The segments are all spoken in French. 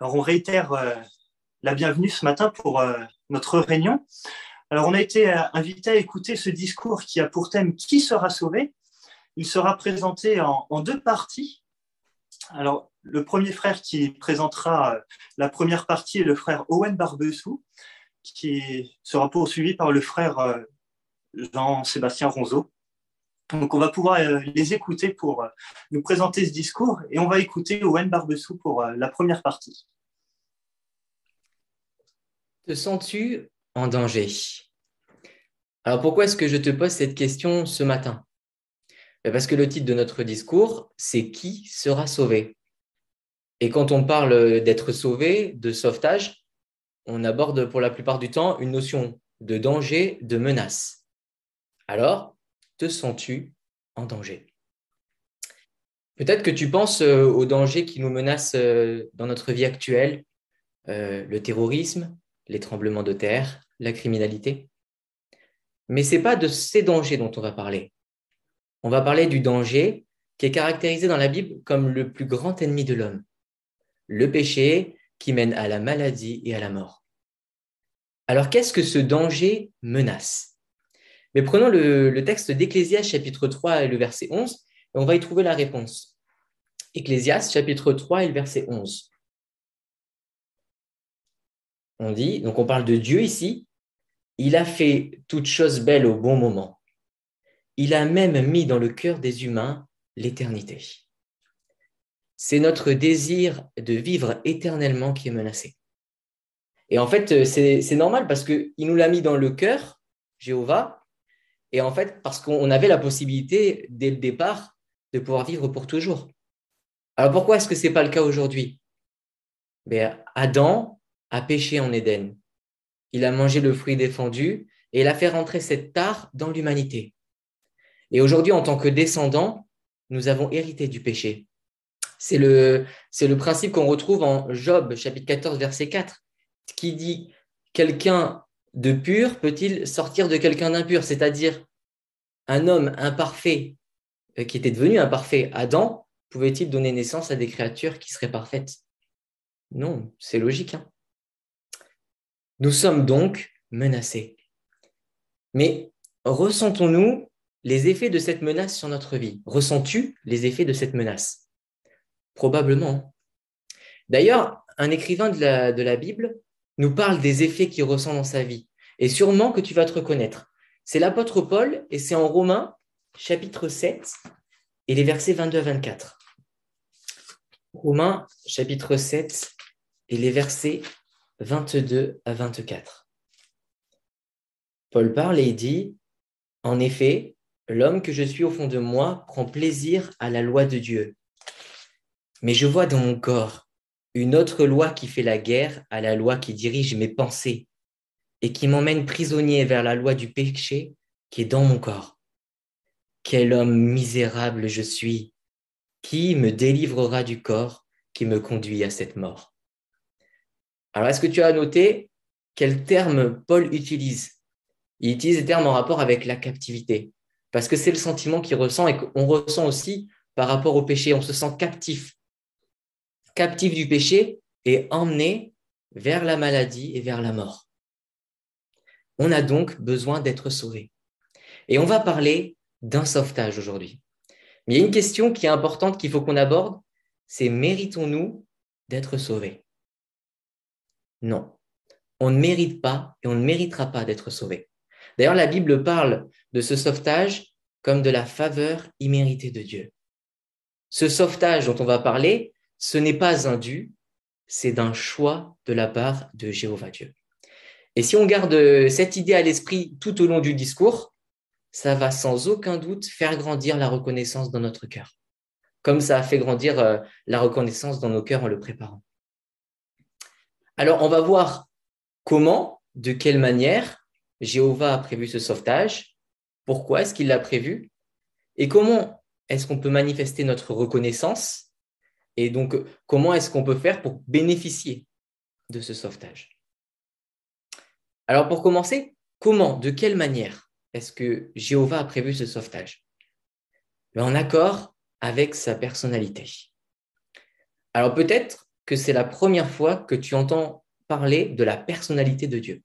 Alors, on réitère la bienvenue ce matin pour notre réunion. Alors, on a été invité à écouter ce discours qui a pour thème « Qui sera sauvé ?» Il sera présenté en deux parties. Alors, le premier frère qui présentera la première partie est le frère Owen Barbessou, qui sera poursuivi par le frère Jean-Sébastien Ronzeau. Donc, on va pouvoir les écouter pour nous présenter ce discours et on va écouter Owen Barbessou pour la première partie. Te sens-tu en danger? Alors, pourquoi est-ce que je te pose cette question ce matin? Parce que le titre de notre discours, c'est « Qui sera sauvé ?» Et quand on parle d'être sauvé, de sauvetage, on aborde pour la plupart du temps une notion de danger, de menace. Alors, te sens-tu en danger? Peut-être que tu penses aux dangers qui nous menacent dans notre vie actuelle, le terrorisme, les tremblements de terre, la criminalité. Mais ce n'est pas de ces dangers dont on va parler. On va parler du danger qui est caractérisé dans la Bible comme le plus grand ennemi de l'homme, le péché qui mène à la maladie et à la mort. Alors, qu'est-ce que ce danger menace? Mais prenons le texte d'Ecclésiaste, chapitre 3 et le verset 11, et on va y trouver la réponse. Ecclésiaste, chapitre 3 et le verset 11. On dit, donc on parle de Dieu ici, il a fait toutes choses belles au bon moment. Il a même mis dans le cœur des humains l'éternité. C'est notre désir de vivre éternellement qui est menacé. Et en fait, c'est normal parce qu'il nous l'a mis dans le cœur, Jéhovah, et en fait, parce qu'on avait la possibilité, dès le départ, de pouvoir vivre pour toujours. Alors pourquoi est-ce que ce n'est pas le cas aujourd'hui? Adam a péché en Éden. Il a mangé le fruit défendu et il a fait rentrer cette tare dans l'humanité. Et aujourd'hui, en tant que descendants, nous avons hérité du péché. C'est le principe qu'on retrouve en Job, chapitre 14, verset 4, qui dit « Quelqu'un de pur peut-il sortir de quelqu'un d'impur ?» C'est-à-dire, un homme imparfait qui était devenu imparfait, Adam, pouvait-il donner naissance à des créatures qui seraient parfaites? Non, c'est logique. Nous sommes donc menacés. Mais ressentons-nous les effets de cette menace sur notre vie? Ressens-tu les effets de cette menace? Probablement. D'ailleurs, un écrivain de la Bible nous parle des effets qu'il ressent dans sa vie. Et sûrement que tu vas te reconnaître. C'est l'apôtre Paul et c'est en Romains, chapitre 7, et les versets 22 à 24. Romains, chapitre 7, et les versets 22 à 24. Paul parle et il dit « En effet, l'homme que je suis au fond de moi prend plaisir à la loi de Dieu. Mais je vois dans mon corps une autre loi qui fait la guerre à la loi qui dirige mes pensées et qui m'emmène prisonnier vers la loi du péché qui est dans mon corps. Quel homme misérable je suis! Qui me délivrera du corps qui me conduit à cette mort? » Alors, est-ce que tu as noté quel terme Paul utilise? Il utilise des termes en rapport avec la captivité, parce que c'est le sentiment qu'il ressent et qu'on ressent aussi par rapport au péché. On se sent captif du péché et emmené vers la maladie et vers la mort. On a donc besoin d'être sauvé. Et on va parler d'un sauvetage aujourd'hui. Mais il y a une question qui est importante qu'il faut qu'on aborde, c'est méritons-nous d'être sauvés? Non, on ne mérite pas et on ne méritera pas d'être sauvés. D'ailleurs, la Bible parle de ce sauvetage comme de la faveur imméritée de Dieu. Ce sauvetage dont on va parler, ce n'est pas un dû, c'est d'un choix de la part de Jéhovah Dieu. Et si on garde cette idée à l'esprit tout au long du discours, ça va sans aucun doute faire grandir la reconnaissance dans notre cœur, comme ça a fait grandir la reconnaissance dans nos cœurs en le préparant. Alors, on va voir comment, de quelle manière Jéhovah a prévu ce sauvetage, pourquoi est-ce qu'il l'a prévu, et comment est-ce qu'on peut manifester notre reconnaissance, et donc comment est-ce qu'on peut faire pour bénéficier de ce sauvetage. Alors, pour commencer, comment, de quelle manière est-ce que Jéhovah a prévu ce sauvetage? En accord avec sa personnalité. Alors peut-être que c'est la première fois que tu entends parler de la personnalité de Dieu.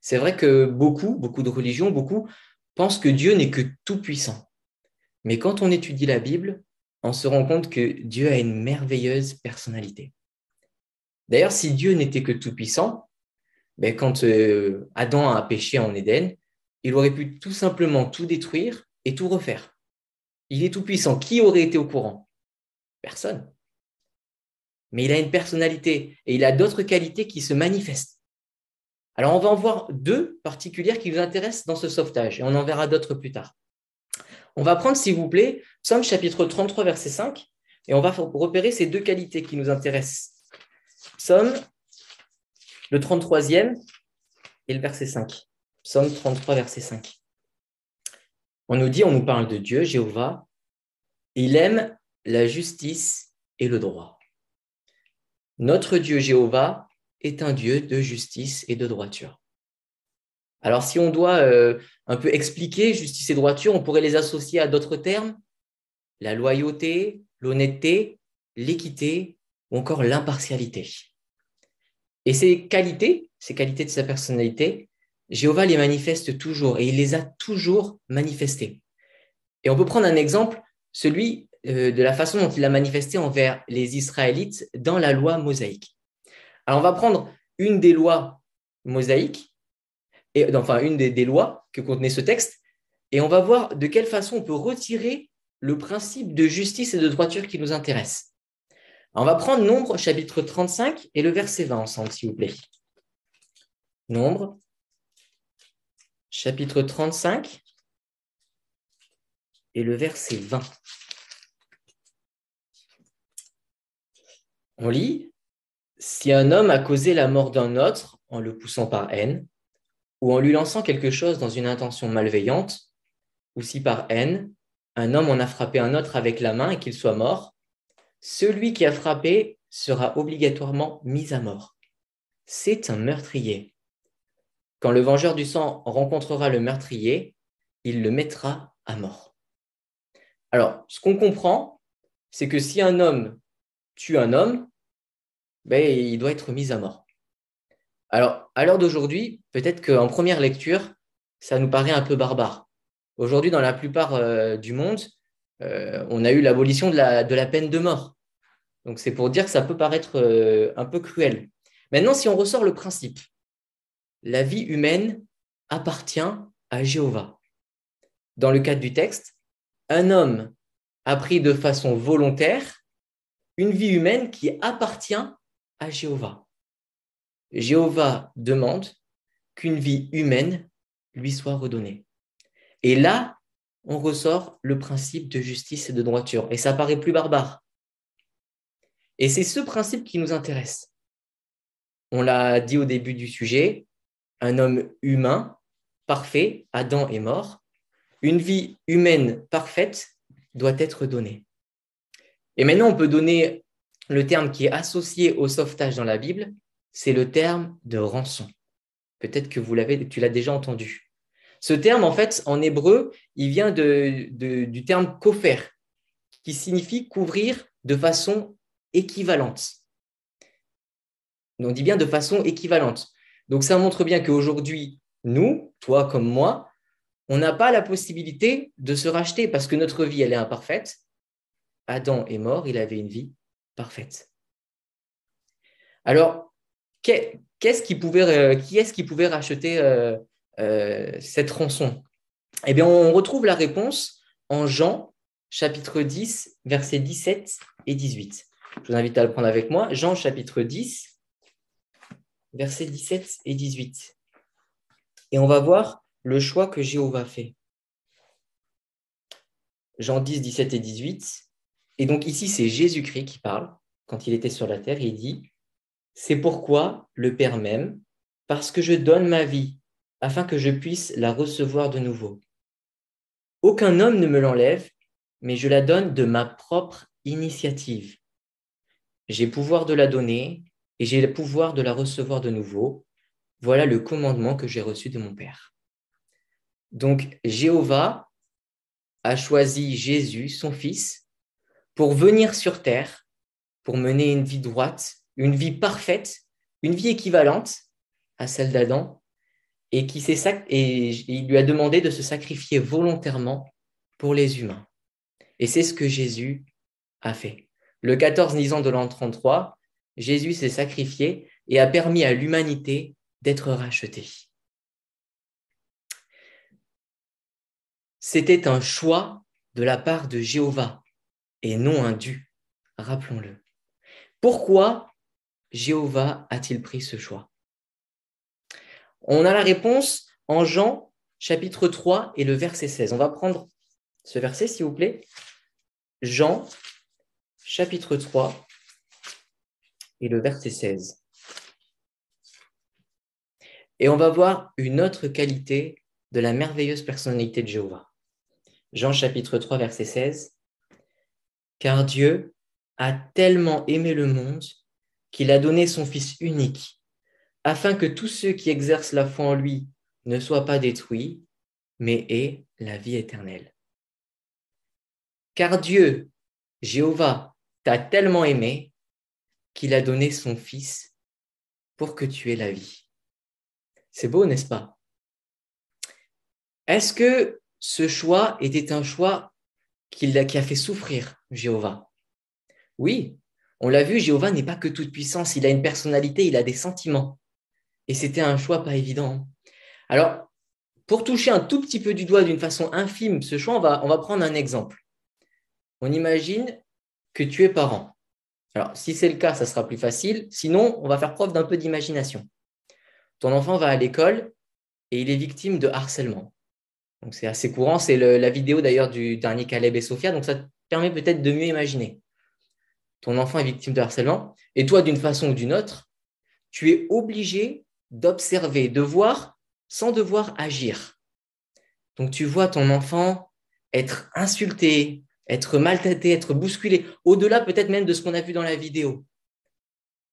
C'est vrai que beaucoup de religions, beaucoup pensent que Dieu n'est que tout-puissant. Mais quand on étudie la Bible, on se rend compte que Dieu a une merveilleuse personnalité. D'ailleurs, si Dieu n'était que tout-puissant, ben, quand Adam a péché en Éden, il aurait pu tout simplement tout détruire et tout refaire. Il est tout-puissant. Qui aurait été au courant? Personne. Mais il a une personnalité et il a d'autres qualités qui se manifestent. Alors, on va en voir deux particulières qui nous intéressent dans ce sauvetage et on en verra d'autres plus tard. On va prendre, s'il vous plaît, Psaume chapitre 33, verset 5 et on va repérer ces deux qualités qui nous intéressent. Psaume, le 33e et le verset 5. Psaume 33, verset 5. On nous parle de Dieu, Jéhovah. Il aime la justice et le droit. Notre Dieu Jéhovah est un Dieu de justice et de droiture. Alors, si on doit un peu expliquer justice et droiture, on pourrait les associer à d'autres termes, la loyauté, l'honnêteté, l'équité ou encore l'impartialité. Et ces qualités de sa personnalité, Jéhovah les manifeste toujours et il les a toujours manifestées. Et on peut prendre un exemple, celui de la façon dont il a manifesté envers les Israélites dans la loi mosaïque. Alors, on va prendre une des lois mosaïques, une des lois que contenait ce texte, et on va voir de quelle façon on peut retirer le principe de justice et de droiture qui nous intéresse. Alors, on va prendre Nombre, chapitre 35 et le verset 20 ensemble, s'il vous plaît. Nombre, chapitre 35 et le verset 20. On lit « Si un homme a causé la mort d'un autre en le poussant par haine, ou en lui lançant quelque chose dans une intention malveillante, ou si par haine, un homme en a frappé un autre avec la main et qu'il soit mort, celui qui a frappé sera obligatoirement mis à mort. C'est un meurtrier. Quand le vengeur du sang rencontrera le meurtrier, il le mettra à mort. » Alors, ce qu'on comprend, c'est que si un homme tue un homme, ben, il doit être mis à mort. Alors, à l'heure d'aujourd'hui, peut-être qu'en première lecture, ça nous paraît un peu barbare. Aujourd'hui, dans la plupart du monde, on a eu l'abolition de la peine de mort. Donc, c'est pour dire que ça peut paraître un peu cruel. Maintenant, si on ressort le principe, la vie humaine appartient à Jéhovah. Dans le cadre du texte, un homme a pris de façon volontaire une vie humaine qui appartient à Jéhovah. Jéhovah demande qu'une vie humaine lui soit redonnée. Et là, on ressort le principe de justice et de droiture. Et ça paraît plus barbare. Et c'est ce principe qui nous intéresse. On l'a dit au début du sujet, un homme humain, parfait, Adam est mort. Une vie humaine parfaite doit être donnée. Et maintenant, on peut donner le terme qui est associé au sauvetage dans la Bible, c'est le terme de rançon. Peut-être que tu l'as déjà entendu. Ce terme, en fait, en hébreu, il vient du terme kofer, qui signifie couvrir de façon équivalente. On dit bien de façon équivalente. Donc, ça montre bien qu'aujourd'hui, nous, toi comme moi, on n'a pas la possibilité de se racheter parce que notre vie, elle est imparfaite. Adam est mort, il avait une vie parfaite. Alors, qui est-ce qui pouvait racheter cette rançon? Eh bien, on retrouve la réponse en Jean, chapitre 10, versets 17 et 18. Je vous invite à le prendre avec moi. Jean, chapitre 10, versets 17 et 18. Et on va voir le choix que Jéhovah fait. Jean 10, 17 et 18. Et donc ici, c'est Jésus-Christ qui parle quand il était sur la terre. Il dit « C'est pourquoi le Père m'aime, parce que je donne ma vie, afin que je puisse la recevoir de nouveau. Aucun homme ne me l'enlève, mais je la donne de ma propre initiative. J'ai pouvoir de la donner et j'ai le pouvoir de la recevoir de nouveau. Voilà le commandement que j'ai reçu de mon Père. » Donc, Jéhovah a choisi Jésus, son fils, pour venir sur terre, pour mener une vie droite, une vie parfaite, une vie équivalente à celle d'Adam, et il lui a demandé de se sacrifier volontairement pour les humains. Et c'est ce que Jésus a fait. Le 14 Nisan de l'an 33, Jésus s'est sacrifié et a permis à l'humanité d'être rachetée. C'était un choix de la part de Jéhovah et non un dû, rappelons-le. Pourquoi Jéhovah a-t-il pris ce choix? On a la réponse en Jean chapitre 3 et le verset 16. On va prendre ce verset, s'il vous plaît. Jean chapitre 3 et le verset 16. Et on va voir une autre qualité de la merveilleuse personnalité de Jéhovah. Jean chapitre 3, verset 16. Car Dieu a tellement aimé le monde qu'il a donné son Fils unique, afin que tous ceux qui exercent la foi en lui ne soient pas détruits, mais aient la vie éternelle. Car Dieu, Jéhovah, t'a tellement aimé qu'il a donné son Fils pour que tu aies la vie. C'est beau, n'est-ce pas? Est-ce que ce choix était un choix qui a fait souffrir Jéhovah? Oui, on l'a vu, Jéhovah n'est pas que toute puissance, il a une personnalité, il a des sentiments. Et c'était un choix pas évident. Alors, pour toucher un tout petit peu du doigt d'une façon infime ce choix, on va prendre un exemple. On imagine que tu es parent. Alors, si c'est le cas, ça sera plus facile. Sinon, on va faire preuve d'un peu d'imagination. Ton enfant va à l'école et il est victime de harcèlement. Donc, c'est assez courant. C'est la vidéo d'ailleurs du dernier Caleb et Sophia. Donc, ça te permet peut-être de mieux imaginer. Ton enfant est victime de harcèlement. Et toi, d'une façon ou d'une autre, tu es obligé d'observer, de voir sans devoir agir. Donc, tu vois ton enfant être insulté, être maltraité, être bousculé, au-delà peut-être même de ce qu'on a vu dans la vidéo.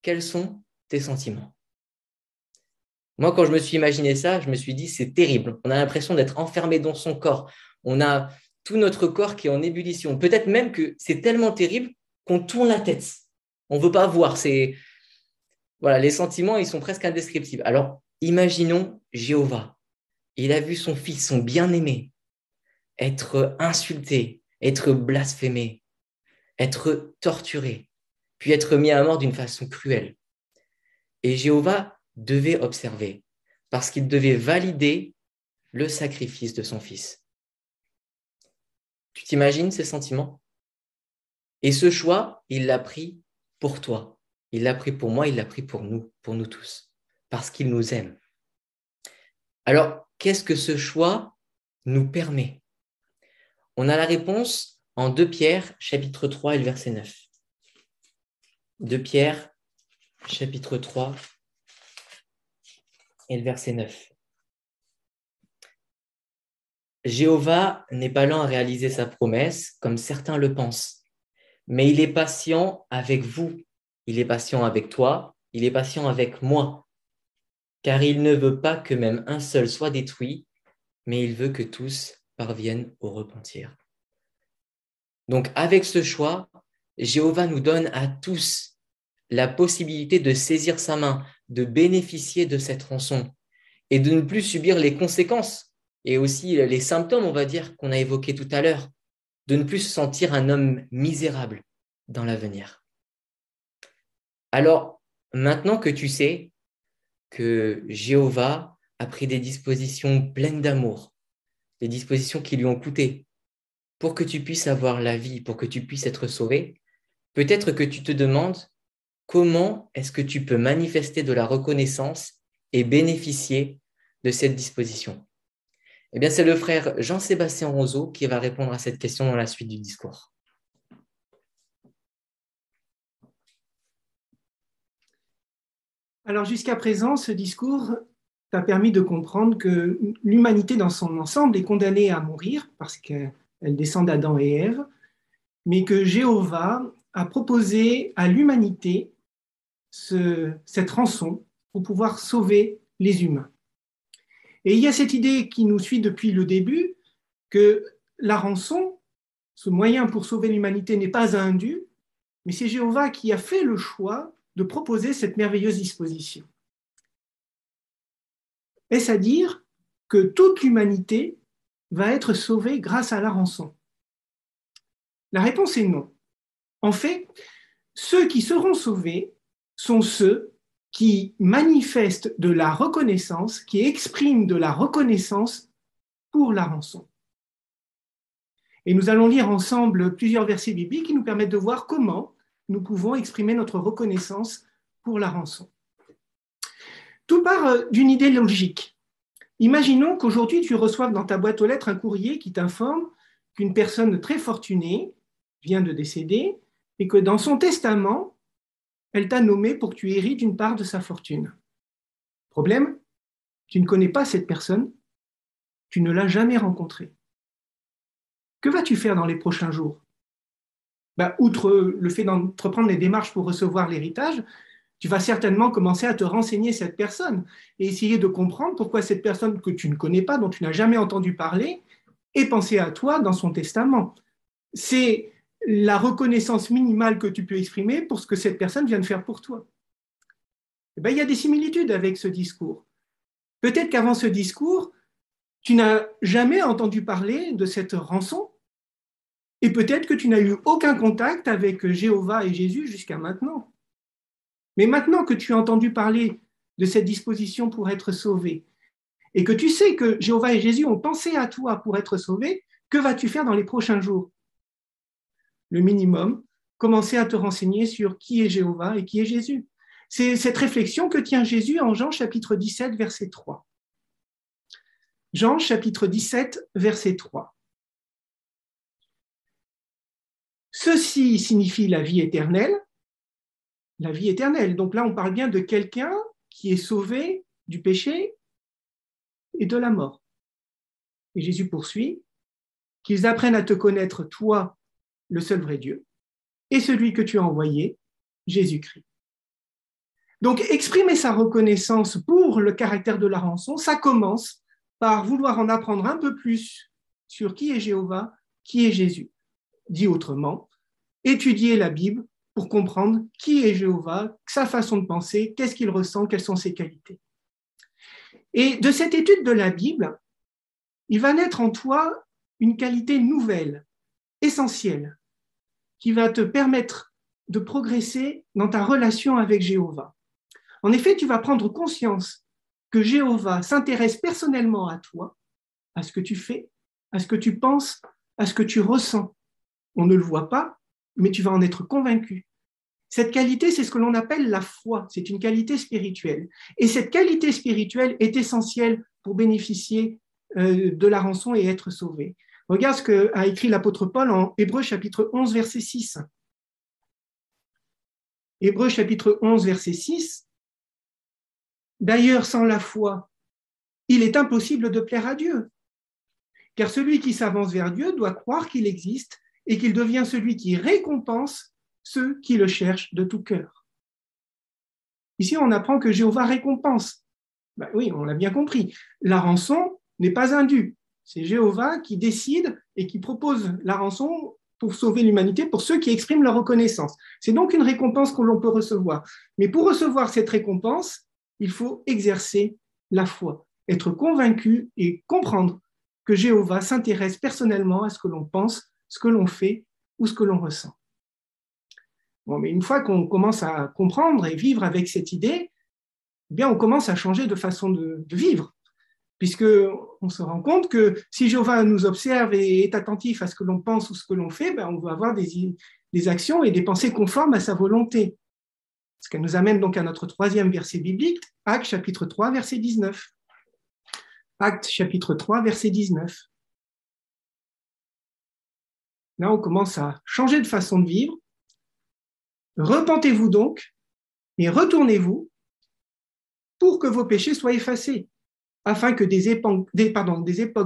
Quels sont tes sentiments? Moi, quand je me suis imaginé ça, je me suis dit, c'est terrible. On a l'impression d'être enfermé dans son corps. On a tout notre corps qui est en ébullition. Peut-être même que c'est tellement terrible qu'on tourne la tête. On ne veut pas voir. Voilà, les sentiments, ils sont presque indescriptibles. Alors, imaginons Jéhovah. Il a vu son fils, son bien-aimé, être insulté, être blasphémé, être torturé, puis être mis à mort d'une façon cruelle. Et Jéhovah devait observer, parce qu'il devait valider le sacrifice de son fils. Tu t'imagines ces sentiments? Et ce choix, il l'a pris pour toi. Il l'a pris pour moi, il l'a pris pour nous tous, parce qu'il nous aime. Alors, qu'est-ce que ce choix nous permet? On a la réponse en 2 Pierre, chapitre 3 et le verset 9. 2 Pierre, chapitre 3 et le verset 9. Jéhovah n'est pas lent à réaliser sa promesse, comme certains le pensent, mais il est patient avec vous, il est patient avec toi, il est patient avec moi, car il ne veut pas que même un seul soit détruit, mais il veut que tous parviennent au repentir. Donc, avec ce choix, Jéhovah nous donne à tous la possibilité de saisir sa main, de bénéficier de cette rançon et de ne plus subir les conséquences et aussi les symptômes, on va dire, qu'on a évoqués tout à l'heure, de ne plus se sentir un homme misérable dans l'avenir. Alors, maintenant que tu sais que Jéhovah a pris des dispositions pleines d'amour, des dispositions qui lui ont coûté, pour que tu puisses avoir la vie, pour que tu puisses être sauvé, peut-être que tu te demandes comment est-ce que tu peux manifester de la reconnaissance et bénéficier de cette disposition. Eh bien, c'est le frère Jean-Sébastien Roseau qui va répondre à cette question dans la suite du discours. Alors, jusqu'à présent, ce discours t'a permis de comprendre que l'humanité dans son ensemble est condamnée à mourir parce qu'elle descend d'Adam et Ève, mais que Jéhovah a proposé à l'humanité cette rançon pour pouvoir sauver les humains. Et il y a cette idée qui nous suit depuis le début, que la rançon, ce moyen pour sauver l'humanité n'est pas un dû, mais c'est Jéhovah qui a fait le choix de proposer cette merveilleuse disposition. Est-ce à dire que toute l'humanité va être sauvée grâce à la rançon? La réponse est non. En fait, ceux qui seront sauvés sont ceux qui manifestent de la reconnaissance, qui expriment de la reconnaissance pour la rançon. Et nous allons lire ensemble plusieurs versets bibliques qui nous permettent de voir comment nous pouvons exprimer notre reconnaissance pour la rançon. Tout part d'une idée logique. Imaginons qu'aujourd'hui tu reçoives dans ta boîte aux lettres un courrier qui t'informe qu'une personne très fortunée vient de décéder et que dans son testament, elle t'a nommé pour que tu hérites une part de sa fortune. Problème, tu ne connais pas cette personne, tu ne l'as jamais rencontrée. Que vas-tu faire dans les prochains jours? Outre le fait d'entreprendre les démarches pour recevoir l'héritage, tu vas certainement commencer à te renseigner cette personne et essayer de comprendre pourquoi cette personne que tu ne connais pas, dont tu n'as jamais entendu parler, est pensée à toi dans son testament. C'est la reconnaissance minimale que tu peux exprimer pour ce que cette personne vient de faire pour toi. Il y a des similitudes avec ce discours. Peut-être qu'avant ce discours, tu n'as jamais entendu parler de cette rançon et peut-être que tu n'as eu aucun contact avec Jéhovah et Jésus jusqu'à maintenant. Mais maintenant que tu as entendu parler de cette disposition pour être sauvé et que tu sais que Jéhovah et Jésus ont pensé à toi pour être sauvé, que vas-tu faire dans les prochains jours? Le minimum, commencer à te renseigner sur qui est Jéhovah et qui est Jésus. C'est cette réflexion que tient Jésus en Jean chapitre 17, verset 3. Jean chapitre 17, verset 3. Ceci signifie la vie éternelle. La vie éternelle. Donc là, on parle bien de quelqu'un qui est sauvé du péché et de la mort. Et Jésus poursuit, qu'ils apprennent à te connaître, toi, le seul vrai Dieu, et celui que tu as envoyé, Jésus-Christ. Donc, exprimer sa reconnaissance pour le caractère de la rançon, ça commence par vouloir en apprendre un peu plus sur qui est Jéhovah, qui est Jésus. Dit autrement, étudier la Bible pour comprendre qui est Jéhovah, sa façon de penser, qu'est-ce qu'il ressent, quelles sont ses qualités. Et de cette étude de la Bible, il va naître en toi une qualité nouvelle, essentielle, qui va te permettre de progresser dans ta relation avec Jéhovah. En effet, tu vas prendre conscience que Jéhovah s'intéresse personnellement à toi, à ce que tu fais, à ce que tu penses, à ce que tu ressens. On ne le voit pas, mais tu vas en être convaincu. Cette qualité, c'est ce que l'on appelle la foi. C'est une qualité spirituelle. Et cette qualité spirituelle est essentielle pour bénéficier de la rançon et être sauvé. Regarde ce qu'a écrit l'apôtre Paul en Hébreux chapitre 11, verset 6. Hébreux chapitre 11, verset 6. D'ailleurs, sans la foi, il est impossible de plaire à Dieu. Car celui qui s'avance vers Dieu doit croire qu'il existe et qu'il devient celui qui récompense ceux qui le cherchent de tout cœur. Ici, on apprend que Jéhovah récompense. Oui, on l'a bien compris. La rançon n'est pas un dû. C'est Jéhovah qui décide et qui propose la rançon pour sauver l'humanité, pour ceux qui expriment leur reconnaissance. C'est donc une récompense que l'on peut recevoir. Mais pour recevoir cette récompense, il faut exercer la foi, être convaincu et comprendre que Jéhovah s'intéresse personnellement à ce que l'on pense, ce que l'on fait ou ce que l'on ressent. Bon, mais une fois qu'on commence à comprendre et vivre avec cette idée, eh bien, on commence à changer de façon de vivre, puisqu'on se rend compte que si Jéhovah nous observe et est attentif à ce que l'on pense ou ce que l'on fait, on va avoir des actions et des pensées conformes à sa volonté. Ce qui nous amène donc à notre troisième verset biblique, Actes chapitre 3, verset 19. Actes chapitre 3, verset 19. Là, on commence à changer de façon de vivre. Repentez-vous donc et retournez-vous pour que vos péchés soient effacés, afin que des époques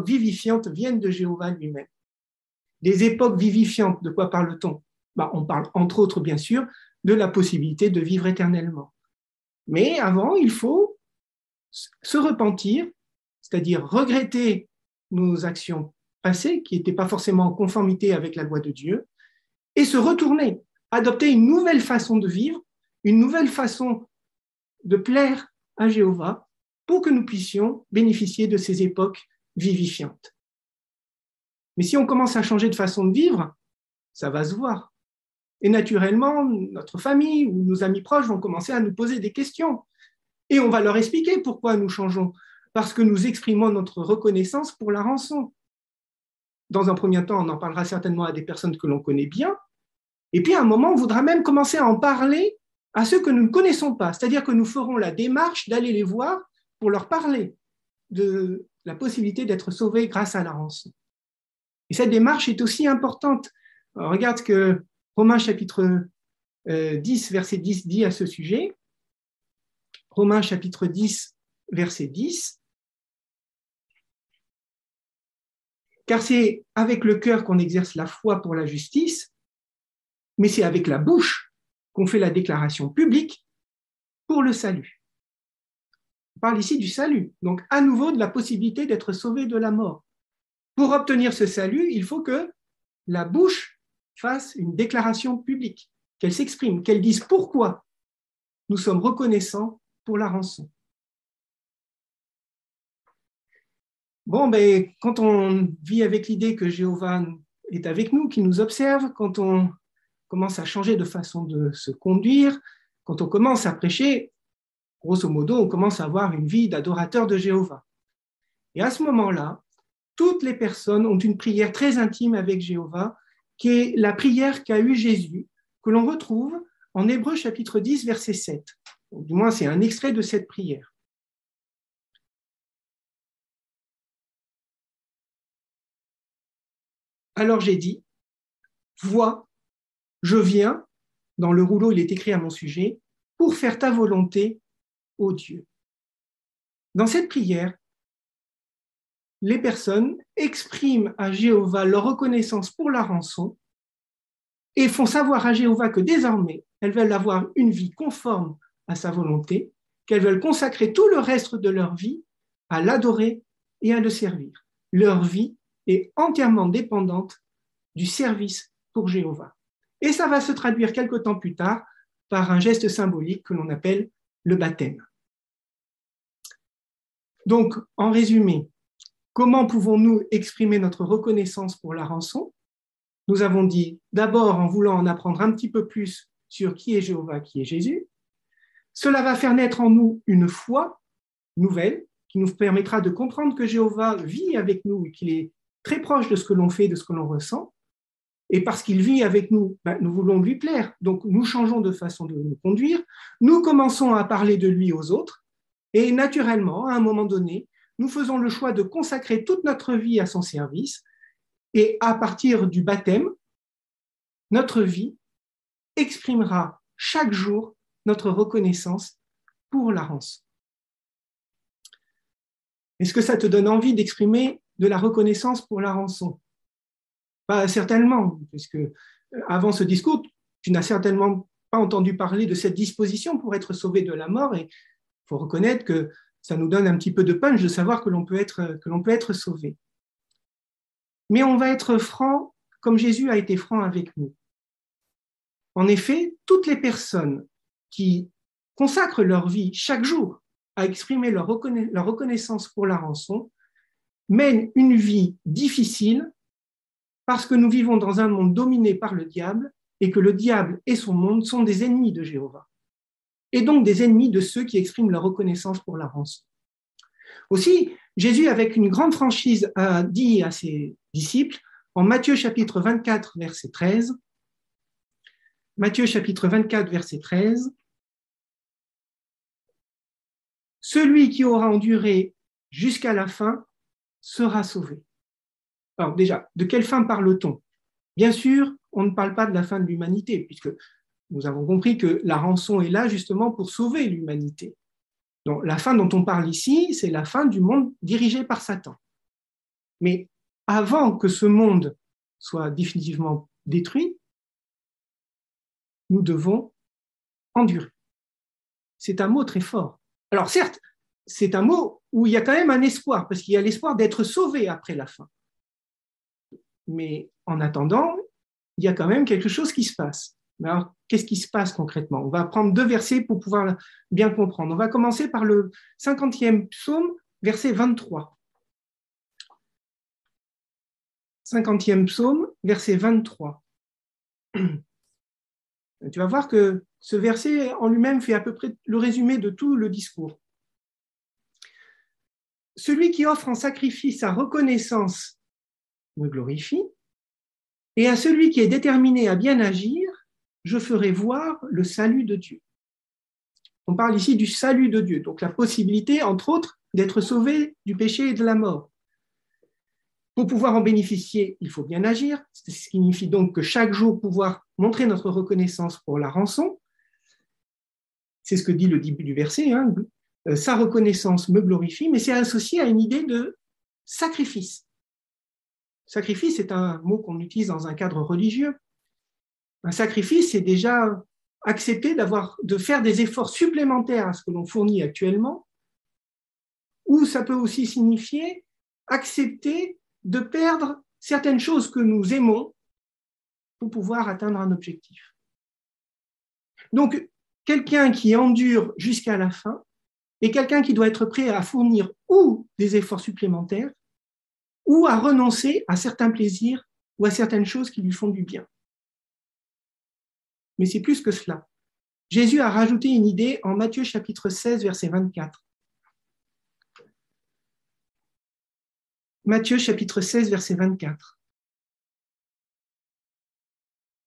vivifiantes viennent de Jéhovah lui-même. Des époques vivifiantes, de quoi parle-t-on? On parle entre autres, bien sûr, de la possibilité de vivre éternellement. Mais avant, il faut se repentir, c'est-à-dire regretter nos actions passées qui n'étaient pas forcément en conformité avec la loi de Dieu, et se retourner adopter une nouvelle façon de vivre, une nouvelle façon de plaire à Jéhovah pour que nous puissions bénéficier de ces époques vivifiantes. Mais si on commence à changer de façon de vivre, ça va se voir. Et naturellement, notre famille ou nos amis proches vont commencer à nous poser des questions. Et on va leur expliquer pourquoi nous changeons. Parce que nous exprimons notre reconnaissance pour la rançon. Dans un premier temps, on en parlera certainement à des personnes que l'on connaît bien. Et puis, à un moment, on voudra même commencer à en parler à ceux que nous ne connaissons pas. C'est-à-dire que nous ferons la démarche d'aller les voir pour leur parler de la possibilité d'être sauvés grâce à la rançon. Et cette démarche est aussi importante. Alors, regarde ce que Romains chapitre 10, verset 10 dit à ce sujet. Romains chapitre 10, verset 10. Car c'est avec le cœur qu'on exerce la foi pour la justice, mais c'est avec la bouche qu'on fait la déclaration publique pour le salut. On parle ici du salut, donc à nouveau de la possibilité d'être sauvé de la mort. Pour obtenir ce salut, il faut que la bouche fasse une déclaration publique, qu'elle s'exprime, qu'elle dise pourquoi nous sommes reconnaissants pour la rançon. Bon, quand on vit avec l'idée que Jéhovah est avec nous, qu'il nous observe, quand on commence à changer de façon de se conduire, quand on commence à prêcher, grosso modo, on commence à avoir une vie d'adorateur de Jéhovah. Et à ce moment-là, toutes les personnes ont une prière très intime avec Jéhovah, qui est la prière qu'a eue Jésus, que l'on retrouve en Hébreux chapitre 10, verset 7. Donc, du moins, c'est un extrait de cette prière. Alors j'ai dit, vois, je viens, dans le rouleau il est écrit à mon sujet, pour faire ta volonté, ô Dieu. Dans cette prière, les personnes expriment à Jéhovah leur reconnaissance pour la rançon et font savoir à Jéhovah que désormais, elles veulent avoir une vie conforme à sa volonté, qu'elles veulent consacrer tout le reste de leur vie à l'adorer et à le servir. Leur vie est entièrement dépendante du service pour Jéhovah. Et ça va se traduire quelque temps plus tard par un geste symbolique que l'on appelle le baptême. Donc, en résumé, comment pouvons-nous exprimer notre reconnaissance pour la rançon? Nous avons dit d'abord en voulant en apprendre un petit peu plus sur qui est Jéhovah, qui est Jésus. Cela va faire naître en nous une foi nouvelle qui nous permettra de comprendre que Jéhovah vit avec nous et qu'il est très proche de ce que l'on fait, de ce que l'on ressent. Et parce qu'il vit avec nous, nous voulons lui plaire. Donc, nous changeons de façon de nous conduire. Nous commençons à parler de lui aux autres. Et naturellement, à un moment donné, nous faisons le choix de consacrer toute notre vie à son service. Et à partir du baptême, notre vie exprimera chaque jour notre reconnaissance pour la rançon. Est-ce que ça te donne envie d'exprimer de la reconnaissance pour la rançon? Pas certainement, puisque avant ce discours, tu n'as certainement pas entendu parler de cette disposition pour être sauvé de la mort, et il faut reconnaître que ça nous donne un petit peu de punch de savoir que l'on peut être sauvé. Mais on va être franc comme Jésus a été franc avec nous. En effet, toutes les personnes qui consacrent leur vie chaque jour à exprimer leur reconnaissance pour la rançon mènent une vie difficile parce que nous vivons dans un monde dominé par le diable et que le diable et son monde sont des ennemis de Jéhovah et donc des ennemis de ceux qui expriment leur reconnaissance pour la rançon. Aussi, Jésus, avec une grande franchise, a dit à ses disciples, en Matthieu chapitre 24, verset 13, Matthieu chapitre 24, verset 13, « Celui qui aura enduré jusqu'à la fin sera sauvé. » Alors déjà, de quelle fin parle-t-on? Bien sûr, on ne parle pas de la fin de l'humanité, puisque nous avons compris que la rançon est là justement pour sauver l'humanité. Donc, la fin dont on parle ici, c'est la fin du monde dirigé par Satan. Mais avant que ce monde soit définitivement détruit, nous devons endurer. C'est un mot très fort. Alors certes, c'est un mot où il y a quand même un espoir, parce qu'il y a l'espoir d'être sauvé après la fin. Mais en attendant, il y a quand même quelque chose qui se passe. Mais alors, qu'est-ce qui se passe concrètement? On va prendre 2 versets pour pouvoir bien comprendre. On va commencer par le 50e psaume, verset 23. 50e psaume, verset 23. Tu vas voir que ce verset en lui-même fait à peu près le résumé de tout le discours. Celui qui offre en sacrifice sa reconnaissance me glorifie, et à celui qui est déterminé à bien agir, je ferai voir le salut de Dieu. On parle ici du salut de Dieu, donc la possibilité, entre autres, d'être sauvé du péché et de la mort. Pour pouvoir en bénéficier, il faut bien agir, ce qui signifie donc que chaque jour pouvoir montrer notre reconnaissance pour la rançon. C'est ce que dit le début du verset, hein. Sa reconnaissance me glorifie, mais c'est associé à une idée de sacrifice. Sacrifice est un mot qu'on utilise dans un cadre religieux. Un sacrifice, c'est déjà accepter de faire des efforts supplémentaires à ce que l'on fournit actuellement, ou ça peut aussi signifier accepter de perdre certaines choses que nous aimons pour pouvoir atteindre un objectif. Donc, quelqu'un qui endure jusqu'à la fin est quelqu'un qui doit être prêt à fournir ou des efforts supplémentaires ou à renoncer à certains plaisirs ou à certaines choses qui lui font du bien. Mais c'est plus que cela. Jésus a rajouté une idée en Matthieu chapitre 16, verset 24. Matthieu chapitre 16, verset 24.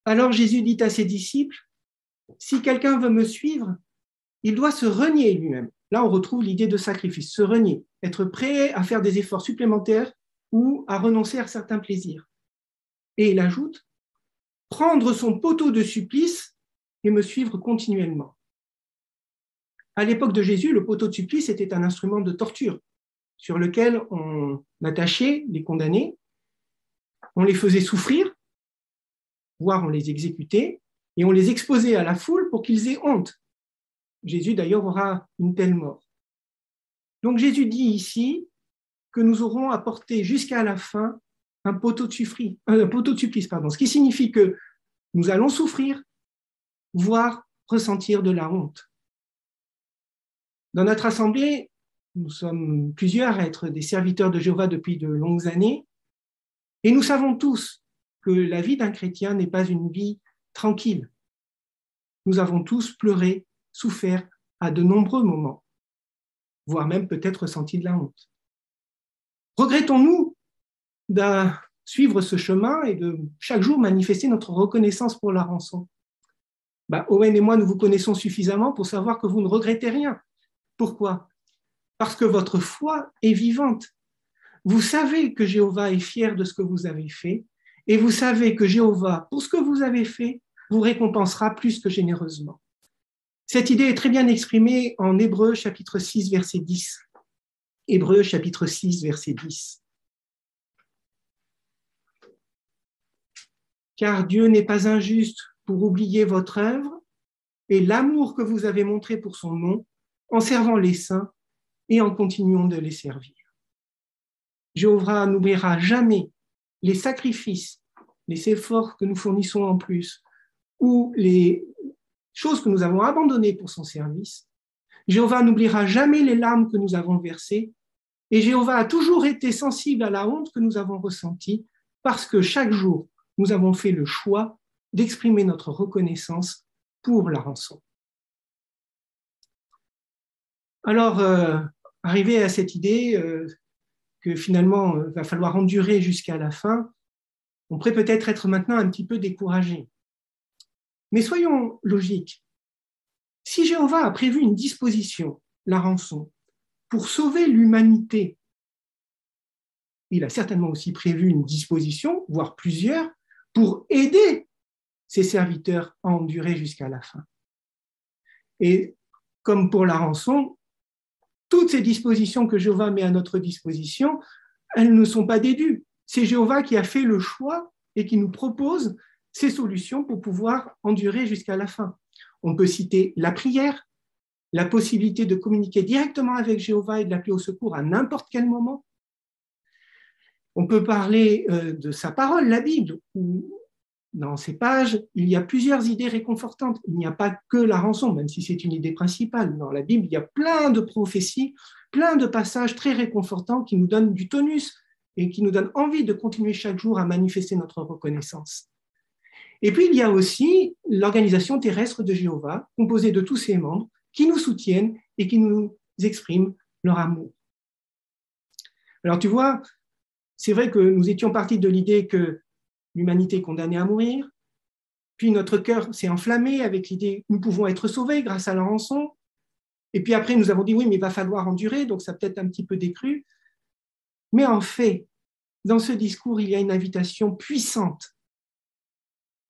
Alors Jésus dit à ses disciples, « Si quelqu'un veut me suivre, il doit se renier lui-même. » Là, on retrouve l'idée de sacrifice, se renier, être prêt à faire des efforts supplémentaires ou à renoncer à certains plaisirs. Et il ajoute, « Prendre son poteau de supplice et me suivre continuellement. » À l'époque de Jésus, le poteau de supplice était un instrument de torture sur lequel on attachait les condamnés, on les faisait souffrir, voire on les exécutait, et on les exposait à la foule pour qu'ils aient honte. Jésus, d'ailleurs, aura une telle mort. Donc Jésus dit ici que nous aurons à porter jusqu'à la fin un poteau de supplice, ce qui signifie que nous allons souffrir, voire ressentir de la honte. Dans notre assemblée, nous sommes plusieurs à être des serviteurs de Jéhovah depuis de longues années, et nous savons tous que la vie d'un chrétien n'est pas une vie tranquille. Nous avons tous pleuré, souffert à de nombreux moments, voire même peut-être ressenti de la honte. Regrettons-nous de suivre ce chemin et de chaque jour manifester notre reconnaissance pour la rançon? Owen et moi, nous vous connaissons suffisamment pour savoir que vous ne regrettez rien. Pourquoi? Parce que votre foi est vivante. Vous savez que Jéhovah est fier de ce que vous avez fait et vous savez que Jéhovah, pour ce que vous avez fait, vous récompensera plus que généreusement. Cette idée est très bien exprimée en Hébreux chapitre 6, verset 10. Hébreux chapitre 6, verset 10. Car Dieu n'est pas injuste pour oublier votre œuvre et l'amour que vous avez montré pour son nom en servant les saints et en continuant de les servir. Jéhovah n'oubliera jamais les sacrifices, les efforts que nous fournissons en plus ou les choses que nous avons abandonnées pour son service. Jéhovah n'oubliera jamais les larmes que nous avons versées et Jéhovah a toujours été sensible à la honte que nous avons ressentie parce que chaque jour, nous avons fait le choix d'exprimer notre reconnaissance pour la rançon. Alors, arrivé à cette idée que finalement, il va falloir endurer jusqu'à la fin, on pourrait peut-être être maintenant un petit peu découragé. Mais soyons logiques. Si Jéhovah a prévu une disposition, la rançon, pour sauver l'humanité, il a certainement aussi prévu une disposition, voire plusieurs, pour aider ses serviteurs à endurer jusqu'à la fin. Et comme pour la rançon, toutes ces dispositions que Jéhovah met à notre disposition, elles ne sont pas dédues. C'est Jéhovah qui a fait le choix et qui nous propose ces solutions pour pouvoir endurer jusqu'à la fin. On peut citer la prière, la possibilité de communiquer directement avec Jéhovah et de l'appeler au secours à n'importe quel moment. On peut parler de sa parole, la Bible, où dans ces pages, il y a plusieurs idées réconfortantes. Il n'y a pas que la rançon, même si c'est une idée principale. Dans la Bible, il y a plein de prophéties, plein de passages très réconfortants qui nous donnent du tonus et qui nous donnent envie de continuer chaque jour à manifester notre reconnaissance. Et puis, il y a aussi l'organisation terrestre de Jéhovah, composée de tous ses membres, qui nous soutiennent et qui nous expriment leur amour. Alors, tu vois, c'est vrai que nous étions partis de l'idée que l'humanité est condamnée à mourir, puis notre cœur s'est enflammé avec l'idée que nous pouvons être sauvés grâce à la rançon, et puis après nous avons dit oui, mais il va falloir endurer, donc ça a peut-être un petit peu décru. Mais en fait, dans ce discours, il y a une invitation puissante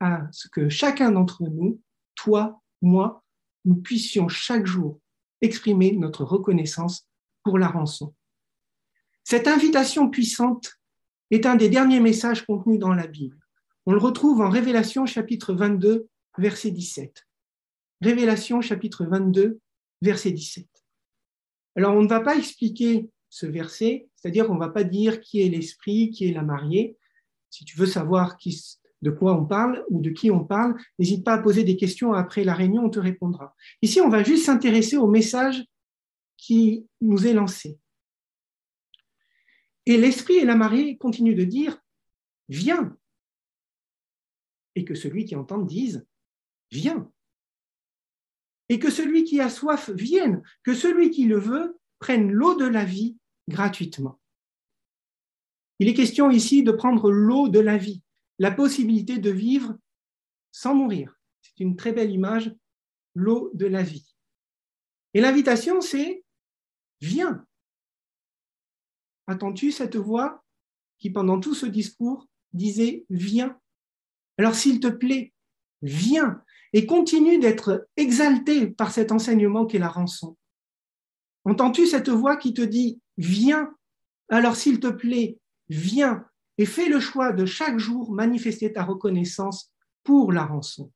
à ce que chacun d'entre nous, toi, moi, nous puissions chaque jour exprimer notre reconnaissance pour la rançon. Cette invitation puissante est un des derniers messages contenus dans la Bible. On le retrouve en Révélation chapitre 22, verset 17. Révélation chapitre 22, verset 17. Alors, on ne va pas expliquer ce verset, c'est-à-dire qu'on ne va pas dire qui est l'esprit, qui est la mariée. Si tu veux savoir de quoi on parle ou de qui on parle, n'hésite pas à poser des questions après la réunion, on te répondra. Ici, on va juste s'intéresser au message qui nous est lancé. Et l'esprit et la mariée continuent de dire « Viens ». Et que celui qui entend dise « Viens ». Et que celui qui a soif vienne, que celui qui le veut prenne l'eau de la vie gratuitement. Il est question ici de prendre l'eau de la vie, la possibilité de vivre sans mourir. C'est une très belle image, l'eau de la vie. Et l'invitation, c'est « Viens ». Attends-tu cette voix qui, pendant tout ce discours, disait « Viens ». Alors, s'il te plaît, viens et continue d'être exalté par cet enseignement qu'est la rançon. Entends-tu cette voix qui te dit « Viens ». Alors, s'il te plaît, viens et fais le choix de chaque jour manifester ta reconnaissance pour la rançon.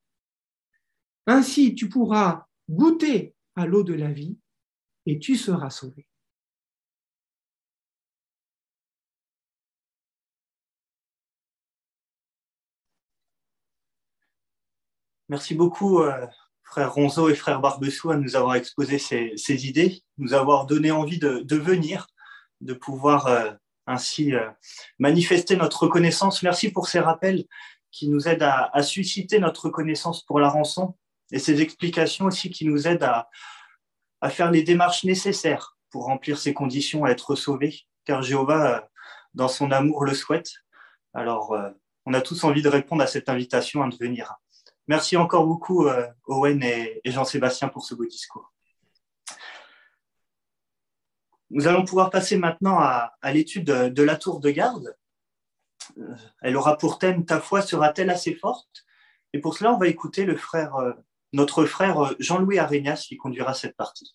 Ainsi, tu pourras goûter à l'eau de la vie et tu seras sauvé. Merci beaucoup, frère Ronzo et frère Barbessou, à nous avoir exposé ces idées, nous avoir donné envie de venir, de pouvoir ainsi manifester notre reconnaissance. Merci pour ces rappels qui nous aident à susciter notre reconnaissance pour la rançon et ces explications aussi qui nous aident à faire les démarches nécessaires pour remplir ces conditions, à être sauvés, car Jéhovah, dans son amour, le souhaite. Alors, on a tous envie de répondre à cette invitation à venir. Merci encore beaucoup, Owen et Jean-Sébastien, pour ce beau discours. Nous allons pouvoir passer maintenant à l'étude de la tour de garde. Elle aura pour thème « Ta foi sera-t-elle assez forte ?» Et pour cela, on va écouter notre frère Jean-Louis Arenas qui conduira cette partie.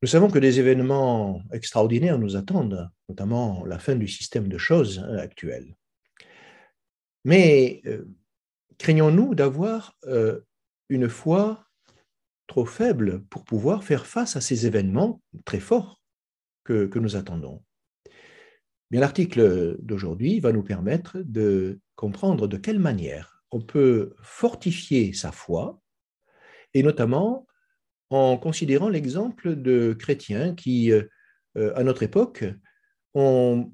Nous savons que des événements extraordinaires nous attendent, notamment la fin du système de choses actuel. Mais craignons-nous d'avoir une foi trop faible pour pouvoir faire face à ces événements très forts que nous attendons? Bien, l'article d'aujourd'hui va nous permettre de comprendre de quelle manière on peut fortifier sa foi, et notamment en considérant l'exemple de chrétiens qui, à notre époque, ont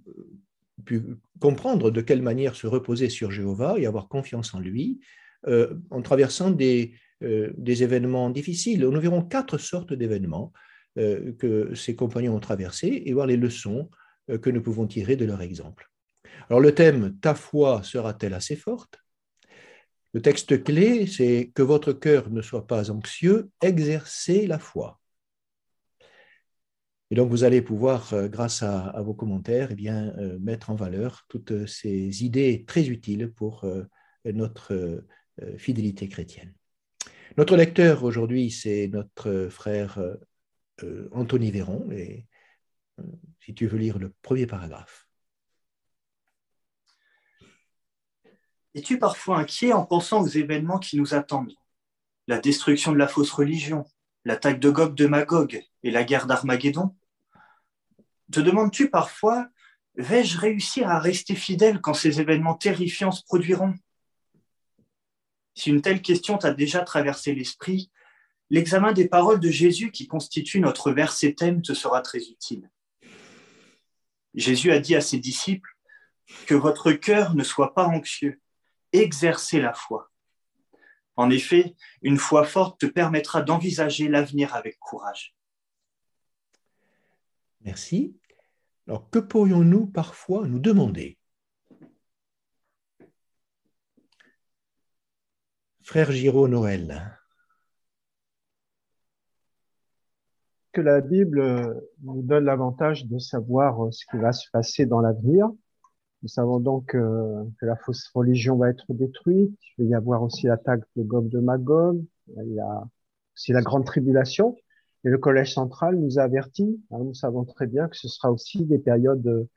pu comprendre de quelle manière se reposer sur Jéhovah et avoir confiance en lui en traversant des événements difficiles. Nous verrons 4 sortes d'événements que ces compagnons ont traversés et voir les leçons que nous pouvons tirer de leur exemple. Alors le thème « Ta foi sera-t-elle assez forte ?» Le texte clé, c'est « Que votre cœur ne soit pas anxieux, exercez la foi ». Et donc, vous allez pouvoir, grâce à vos commentaires, eh bien, mettre en valeur toutes ces idées très utiles pour notre fidélité chrétienne. Notre lecteur aujourd'hui, c'est notre frère Anthony Véron. Et si tu veux lire le premier paragraphe. Es-tu parfois inquiet en pensant aux événements qui nous attendent? La destruction de la fausse religion, l'attaque de Gog de Magog et la guerre d'Armageddon? Te demandes-tu parfois, vais-je réussir à rester fidèle quand ces événements terrifiants se produiront? Si une telle question t'a déjà traversé l'esprit, l'examen des paroles de Jésus qui constitue notre verset thème te sera très utile. Jésus a dit à ses disciples que votre cœur ne soit pas anxieux, exercez la foi. En effet, une foi forte te permettra d'envisager l'avenir avec courage. Merci. Alors, que pourrions-nous parfois nous demander? Frère Giraud Noël. Que la Bible nous donne l'avantage de savoir ce qui va se passer dans l'avenir. Nous savons donc que la fausse religion va être détruite. Il va y avoir aussi l'attaque de Gog de Magog. Il y a aussi la grande tribulation. Et le Collège central nous a avertis. Nous savons très bien que ce sera aussi des périodes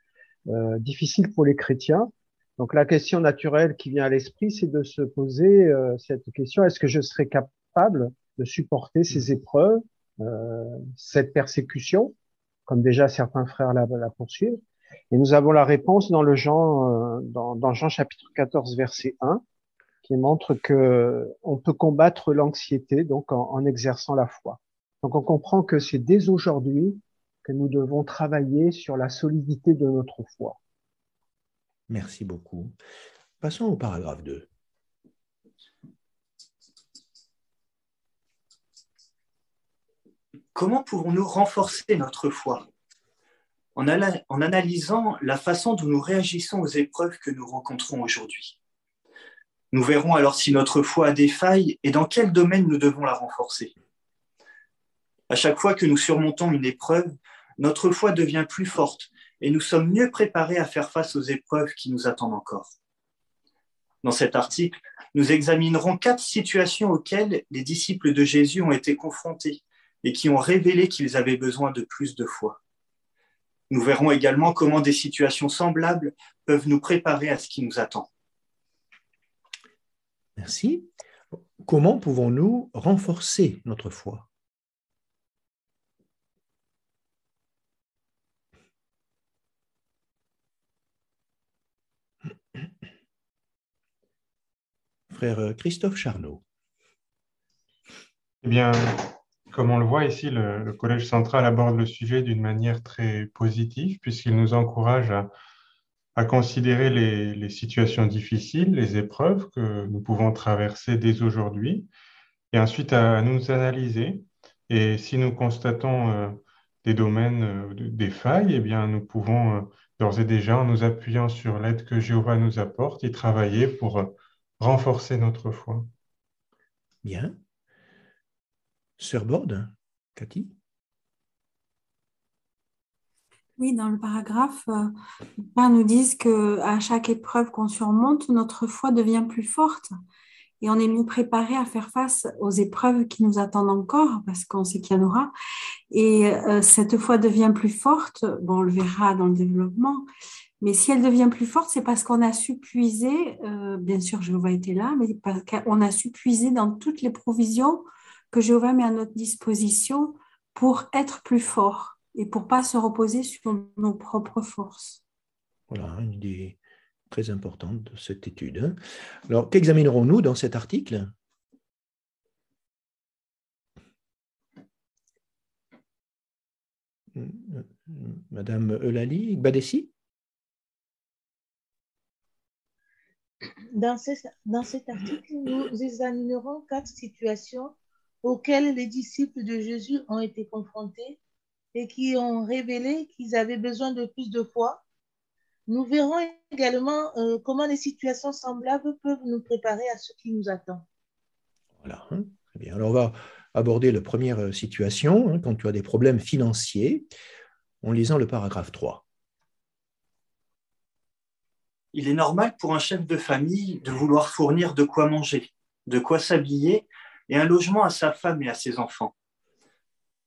difficiles pour les chrétiens. Donc la question naturelle qui vient à l'esprit, c'est de se poser cette question: est-ce que je serai capable de supporter ces épreuves, cette persécution, comme déjà certains frères la poursuivent? Et nous avons la réponse dans dans Jean chapitre 14 verset 1, qui montre que on peut combattre l'anxiété donc en exerçant la foi. Donc on comprend que c'est dès aujourd'hui que nous devons travailler sur la solidité de notre foi. Merci beaucoup. Passons au paragraphe 2. Comment pouvons-nous renforcer notre foi? En analysant la façon dont nous réagissons aux épreuves que nous rencontrons aujourd'hui. Nous verrons alors si notre foi a des failles et dans quel domaine nous devons la renforcer. À chaque fois que nous surmontons une épreuve, notre foi devient plus forte et nous sommes mieux préparés à faire face aux épreuves qui nous attendent encore. Dans cet article, nous examinerons 4 situations auxquelles les disciples de Jésus ont été confrontés et qui ont révélé qu'ils avaient besoin de plus de foi. Nous verrons également comment des situations semblables peuvent nous préparer à ce qui nous attend. Merci. Comment pouvons-nous renforcer notre foi? Frère Christophe Charnot. Eh bien, comme on le voit ici, le Collège central aborde le sujet d'une manière très positive, puisqu'il nous encourage à considérer les situations difficiles, les épreuves que nous pouvons traverser dès aujourd'hui, et ensuite à nous analyser. Et si nous constatons des domaines, des failles, eh bien, nous pouvons d'ores et déjà, en nous appuyant sur l'aide que Jéhovah nous apporte, y travailler pour renforcer notre foi. Bien. Sœur Borde, Cathy? Oui, dans le paragraphe, les pères nous disent qu'à chaque épreuve qu'on surmonte, notre foi devient plus forte et on est mieux préparé à faire face aux épreuves qui nous attendent encore, parce qu'on sait qu'il y en aura. Et cette foi devient plus forte, bon, on le verra dans le développement, mais si elle devient plus forte, c'est parce qu'on a su puiser, bien sûr Jéhovah était là, mais parce qu'on a su puiser dans toutes les provisions que Jéhovah met à notre disposition pour être plus fort et pour ne pas se reposer sur nos propres forces. Voilà, une idée très importante de cette étude. Alors, qu'examinerons-nous dans cet article? Madame Eulalie Gbadessi? Dans cet article, nous examinerons 4 situations auxquelles les disciples de Jésus ont été confrontés et qui ont révélé qu'ils avaient besoin de plus de foi. Nous verrons également comment les situations semblables peuvent nous préparer à ce qui nous attend. Voilà, très bien. Alors, on va aborder la première situation, quand tu as des problèmes financiers, en lisant le paragraphe 3. Il est normal pour un chef de famille de vouloir fournir de quoi manger, de quoi s'habiller et un logement à sa femme et à ses enfants.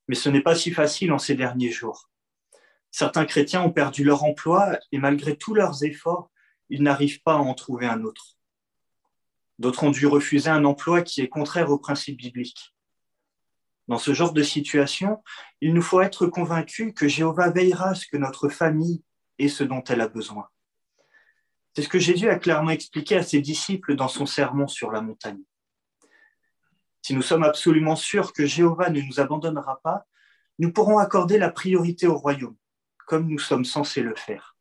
Mais ce n'est pas si facile en ces derniers jours. Certains chrétiens ont perdu leur emploi et malgré tous leurs efforts, ils n'arrivent pas à en trouver un autre. D'autres ont dû refuser un emploi qui est contraire aux principes bibliques. Dans ce genre de situation, il nous faut être convaincus que Jéhovah veillera à ce que notre famille ait ce dont elle a besoin. C'est ce que Jésus a clairement expliqué à ses disciples dans son sermon sur la montagne. Si nous sommes absolument sûrs que Jéhovah ne nous abandonnera pas, nous pourrons accorder la priorité au royaume, comme nous sommes censés le faire.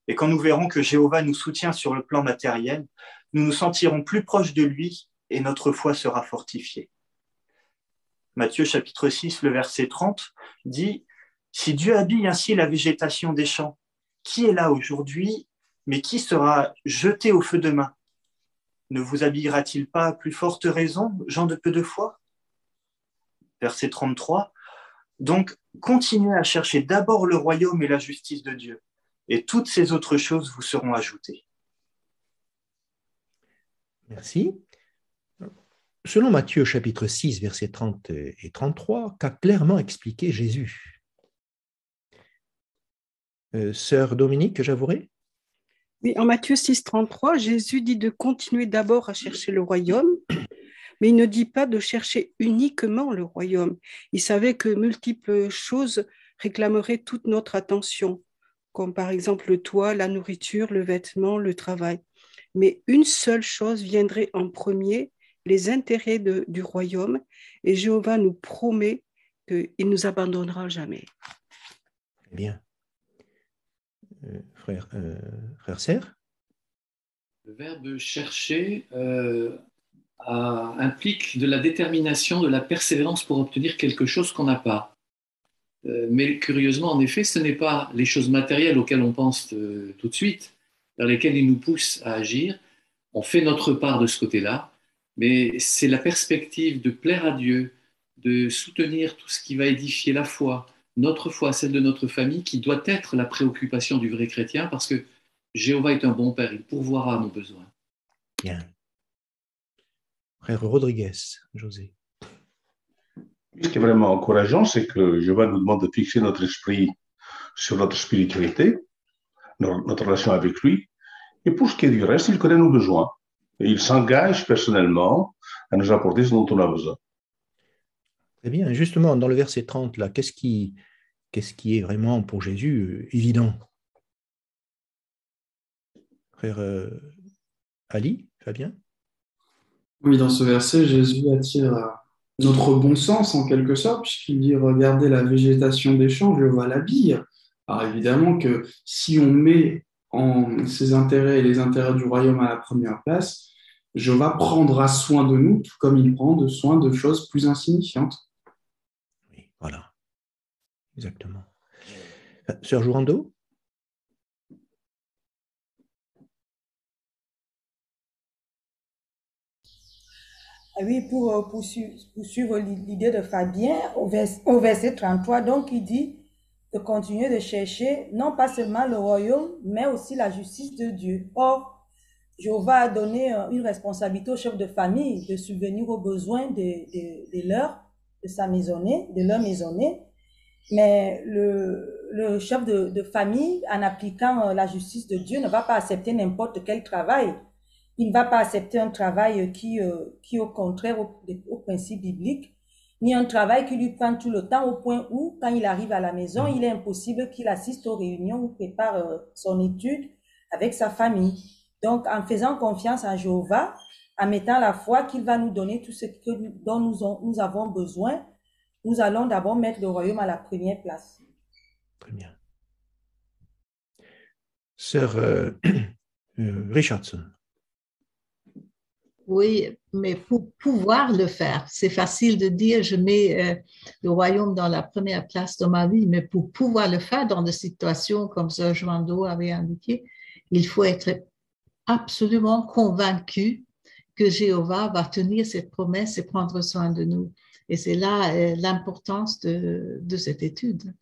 Et quand nous verrons que Jéhovah nous soutient sur le plan matériel, nous nous sentirons plus proches de lui et notre foi sera fortifiée. Matthieu chapitre 6, le verset 30 dit « Si Dieu habille ainsi la végétation des champs, qui est là aujourd'hui, mais qui sera jeté au feu demain? Ne vous habillera-t-il pas à plus forte raison, gens de peu de foi ?» Verset 33 « Donc, continuez à chercher d'abord le royaume et la justice de Dieu, et toutes ces autres choses vous seront ajoutées. » Merci. Selon Matthieu chapitre 6, versets 30 et 33, qu'a clairement expliqué Jésus. Sœur Dominique Javouret? Oui, en Matthieu 6, 33, Jésus dit de continuer d'abord à chercher le royaume, mais il ne dit pas de chercher uniquement le royaume. Il savait que multiples choses réclameraient toute notre attention, comme par exemple le toit, la nourriture, le vêtement, le travail. Mais une seule chose viendrait en premier, les intérêts du royaume, et Jéhovah nous promet qu'il ne nous abandonnera jamais. Très bien. Frère Serre? Le verbe chercher implique de la détermination, de la persévérance pour obtenir quelque chose qu'on n'a pas. Mais curieusement, en effet, ce n'est pas les choses matérielles auxquelles on pense tout de suite, vers lesquelles il nous pousse à agir. On fait notre part de ce côté-là, mais c'est la perspective de plaire à Dieu, de soutenir tout ce qui va édifier la foi, notre foi, celle de notre famille, qui doit être la préoccupation du vrai chrétien, parce que Jéhovah est un bon Père, il pourvoira à nos besoins. Bien. Frère Rodriguez, José. Ce qui est vraiment encourageant, c'est que Jéhovah nous demande de fixer notre esprit sur notre spiritualité, notre relation avec lui, et pour ce qui est du reste, il connaît nos besoins. Et il s'engage personnellement à nous apporter ce dont on a besoin. Très bien. Justement, dans le verset 30, là, qu'est-ce qui est vraiment pour Jésus évident? Frère Ali, Fabien? Oui, dans ce verset, Jésus attire notre bon sens en quelque sorte, puisqu'il dit « Regardez la végétation des champs, Jéhovah l'habille ». Alors évidemment que si on met ses intérêts et les intérêts du royaume à la première place, Jéhovah prendra soin de nous, tout comme il prend soin de choses plus insignifiantes. Oui, voilà. Exactement. Sœur Jourando? Oui, pour poursuivre l'idée de Fabien, au verset 33, donc il dit de continuer de chercher non pas seulement le royaume, mais aussi la justice de Dieu. Or, Jéhovah a donné une responsabilité au chef de famille de subvenir aux besoins de leur maisonnée. Mais le chef de famille, en appliquant la justice de Dieu, ne va pas accepter n'importe quel travail. Il ne va pas accepter un travail qui est au contraire au principe biblique, ni un travail qui lui prend tout le temps au point où, quand il arrive à la maison, il est impossible qu'il assiste aux réunions ou prépare son étude avec sa famille. Donc, en faisant confiance en Jéhovah, en mettant la foi qu'il va nous donner tout ce dont nous avons besoin, nous allons d'abord mettre le royaume à la première place. Très bien. Sœur Richardson. Oui, mais pour pouvoir le faire, c'est facile de dire je mets le royaume dans la première place de ma vie, mais pour pouvoir le faire dans des situations comme Sœur Joando avait indiqué, il faut être absolument convaincu que Jéhovah va tenir cette promesse et prendre soin de nous. Et c'est là l'importance de cette étude.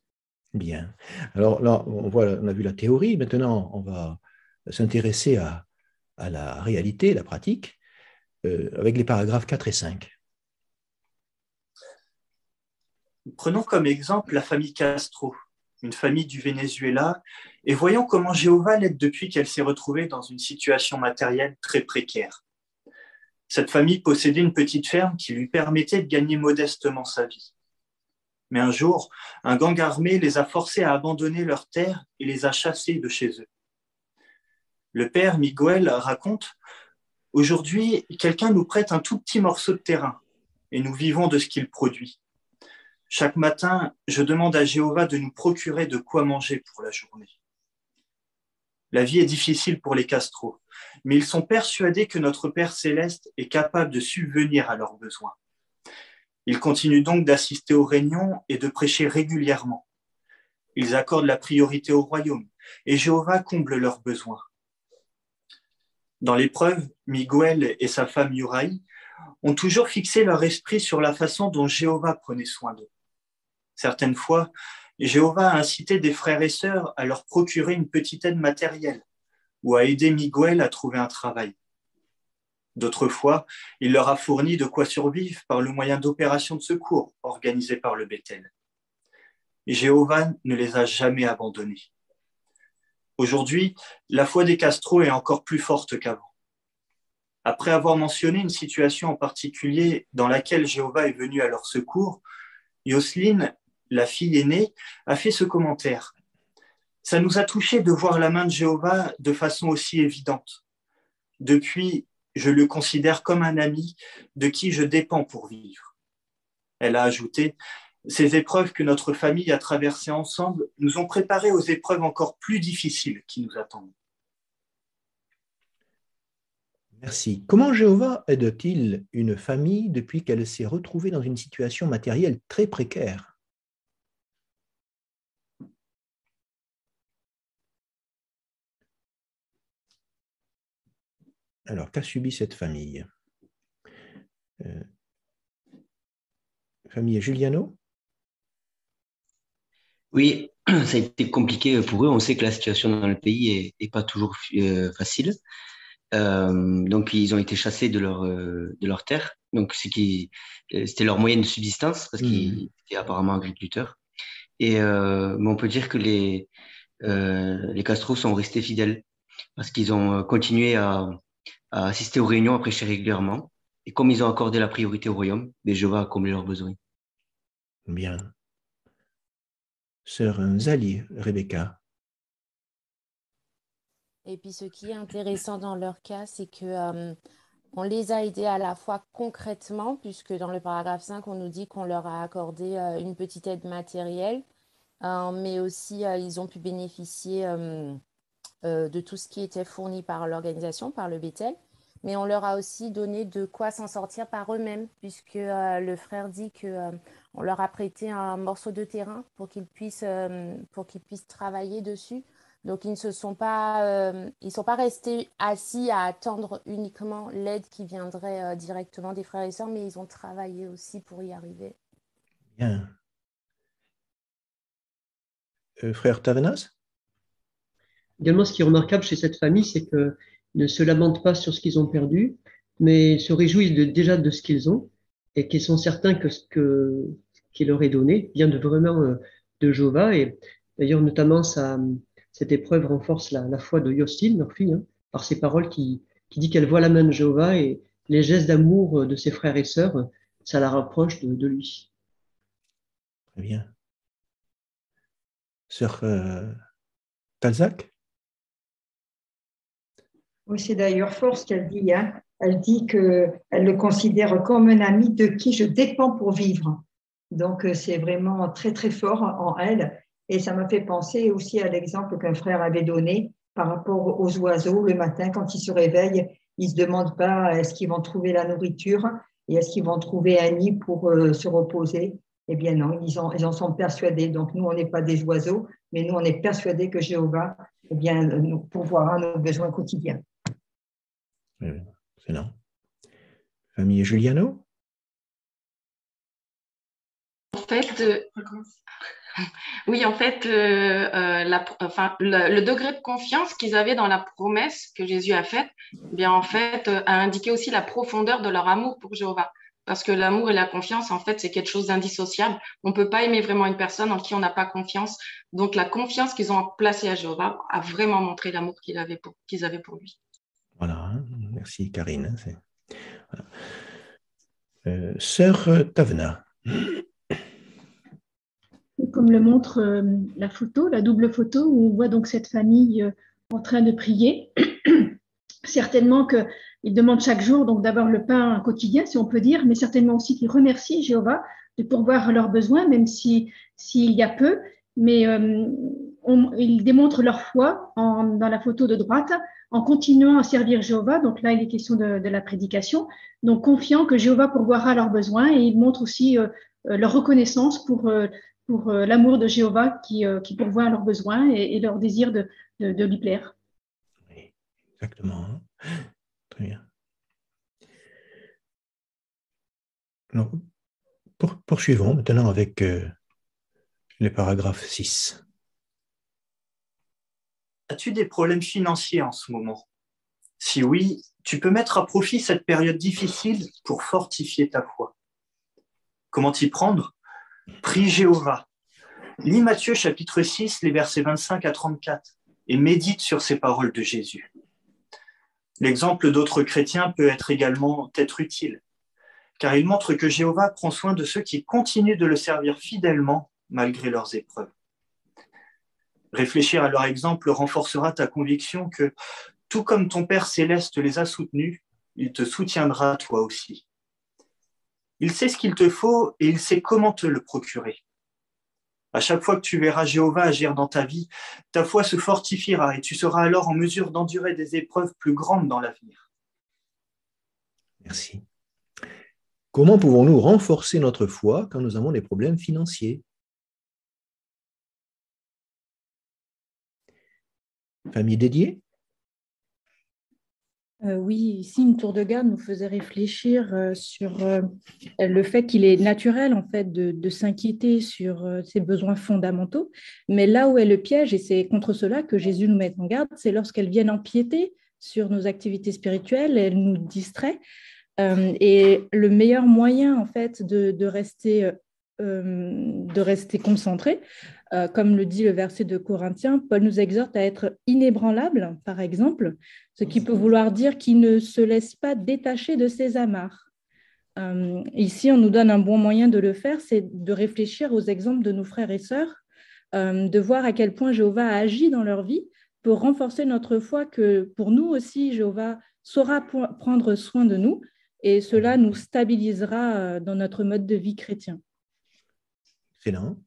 Bien. Alors là, on a vu la théorie. Maintenant, on va s'intéresser à la réalité, la pratique, avec les paragraphes 4 et 5. Prenons comme exemple la famille Castro, une famille du Venezuela, et voyons comment Jéhovah l'aide depuis qu'elle s'est retrouvée dans une situation matérielle très précaire. Cette famille possédait une petite ferme qui lui permettait de gagner modestement sa vie. Mais un jour, un gang armé les a forcés à abandonner leurs terres et les a chassés de chez eux. Le père Miguel raconte « Aujourd'hui, quelqu'un nous prête un tout petit morceau de terrain et nous vivons de ce qu'il produit. Chaque matin, je demande à Jéhovah de nous procurer de quoi manger pour la journée. » La vie est difficile pour les Castro, mais ils sont persuadés que notre Père céleste est capable de subvenir à leurs besoins. Ils continuent donc d'assister aux réunions et de prêcher régulièrement. Ils accordent la priorité au royaume et Jéhovah comble leurs besoins. Dans l'épreuve, Miguel et sa femme Yuraï ont toujours fixé leur esprit sur la façon dont Jéhovah prenait soin d'eux. Certaines fois, Jéhovah a incité des frères et sœurs à leur procurer une petite aide matérielle ou à aider Miguel à trouver un travail. D'autres fois, il leur a fourni de quoi survivre par le moyen d'opérations de secours organisées par le Bethel. Jéhovah ne les a jamais abandonnés. Aujourd'hui, la foi des Castro est encore plus forte qu'avant. Après avoir mentionné une situation en particulier dans laquelle Jéhovah est venu à leur secours, Yosline, la fille aînée, a fait ce commentaire. « Ça nous a touché de voir la main de Jéhovah de façon aussi évidente. Depuis, je le considère comme un ami de qui je dépends pour vivre. » Elle a ajouté « Ces épreuves que notre famille a traversées ensemble nous ont préparés aux épreuves encore plus difficiles qui nous attendent. » Merci. Comment Jéhovah aide-t-il une famille depuis qu'elle s'est retrouvée dans une situation matérielle très précaire? Alors, qu'a subi cette famille? Famille Giuliano? Oui, ça a été compliqué pour eux. On sait que la situation dans le pays est pas toujours facile. Donc, ils ont été chassés de leur terre. Donc, c'était leur moyen de subsistance parce qu'ils étaient apparemment agriculteurs. Et mais on peut dire que les Castro sont restés fidèles parce qu'ils ont continué à assister aux réunions, à prêcher régulièrement. Et comme ils ont accordé la priorité au royaume, Jéhovah a comblé leurs besoins. Bien. Sœur Zali, Rebecca. Et puis ce qui est intéressant dans leur cas, c'est que on les a aidés à la fois concrètement, puisque dans le paragraphe 5, on nous dit qu'on leur a accordé une petite aide matérielle, mais aussi ils ont pu bénéficier de tout ce qui était fourni par l'organisation, par le Bethel. Mais on leur a aussi donné de quoi s'en sortir par eux-mêmes, puisque le frère dit qu'on leur a prêté un morceau de terrain pour qu'ils puissent travailler dessus. Donc, ils ne sont pas restés assis à attendre uniquement l'aide qui viendrait directement des frères et sœurs, mais ils ont travaillé aussi pour y arriver. Bien. Frère Tavenas? Également, ce qui est remarquable chez cette famille, c'est qu'ils ne se lamentent pas sur ce qu'ils ont perdu, mais se réjouissent déjà de ce qu'ils ont et qu'ils sont certains que ce qui leur est donné vient vraiment de Jéhovah. Et d'ailleurs, notamment, cette épreuve renforce la foi de Yosline, leur fille, par ses paroles qui dit qu'elle voit la main de Jéhovah et les gestes d'amour de ses frères et sœurs, ça la rapproche de lui. Très bien. Sœur Talzac? Oui, c'est d'ailleurs fort ce qu'elle dit. Elle dit qu'elle le considère comme un ami de qui je dépends pour vivre. Donc, c'est vraiment très, très fort en elle. Et ça m'a fait penser aussi à l'exemple qu'un frère avait donné par rapport aux oiseaux. Le matin, quand ils se réveillent, ils ne se demandent pas est-ce qu'ils vont trouver la nourriture et est-ce qu'ils vont trouver un nid pour se reposer. Eh bien non, ils en sont persuadés. Donc, nous, on n'est pas des oiseaux, mais nous, on est persuadés que Jéhovah nous pourvoira nos besoins quotidiens. Excellent. Famille Giuliano? En fait, oui, en fait, le degré de confiance qu'ils avaient dans la promesse que Jésus a faite, bien en fait, a indiqué aussi la profondeur de leur amour pour Jéhovah. Parce que l'amour et la confiance, en fait, c'est quelque chose d'indissociable. On ne peut pas aimer vraiment une personne en qui on n'a pas confiance. Donc, la confiance qu'ils ont placée à Jéhovah a vraiment montré l'amour qu'ils avaient pour lui. Voilà, merci Karine. Sœur Tavna. Comme le montre la photo, la double photo, où on voit donc cette famille en train de prier. Certainement qu'ils demandent chaque jour donc d'avoir le pain quotidien, si on peut dire, mais certainement aussi qu'ils remercient Jéhovah de pourvoir leurs besoins, même s'il y a peu. Mais ils démontrent leur foi dans la photo de droite en continuant à servir Jéhovah. Donc là, il est question de la prédication. Donc confiant que Jéhovah pourvoira leurs besoins, et ils montrent aussi leur reconnaissance pour l'amour de Jéhovah qui pourvoit à leurs besoins et leur désir de lui plaire. Oui, exactement. Très bien. Alors, poursuivons maintenant avec le paragraphe 6. As-tu des problèmes financiers en ce moment? Si oui, tu peux mettre à profit cette période difficile pour fortifier ta foi. Comment t'y prendre? Prie Jéhovah. Lis Matthieu chapitre 6, les versets 25 à 34 et médite sur ces paroles de Jésus. L'exemple d'autres chrétiens peut également être utile, car il montre que Jéhovah prend soin de ceux qui continuent de le servir fidèlement malgré leurs épreuves. Réfléchir à leur exemple renforcera ta conviction que, tout comme ton Père céleste les a soutenus, il te soutiendra toi aussi. Il sait ce qu'il te faut et il sait comment te le procurer. À chaque fois que tu verras Jéhovah agir dans ta vie, ta foi se fortifiera et tu seras alors en mesure d'endurer des épreuves plus grandes dans l'avenir. Merci. Comment pouvons-nous renforcer notre foi quand nous avons des problèmes financiers? Famille dédiée? Oui, ici, une tour de garde nous faisait réfléchir sur le fait qu'il est naturel, en fait, de s'inquiéter sur ses besoins fondamentaux. Mais là où est le piège, et c'est contre cela que Jésus nous met en garde, c'est lorsqu'elles viennent empiéter sur nos activités spirituelles, elles nous distraient. Et le meilleur moyen, en fait, de rester concentré, comme le dit le verset de Corinthiens, Paul nous exhorte à être inébranlable, par exemple, ce qui peut vouloir dire qu'il ne se laisse pas détacher de ses amarres. Ici, on nous donne un bon moyen de le faire, c'est de réfléchir aux exemples de nos frères et sœurs, de voir à quel point Jéhovah a agi dans leur vie pour renforcer notre foi que pour nous aussi, Jéhovah saura prendre soin de nous et cela nous stabilisera dans notre mode de vie chrétien. Excellent.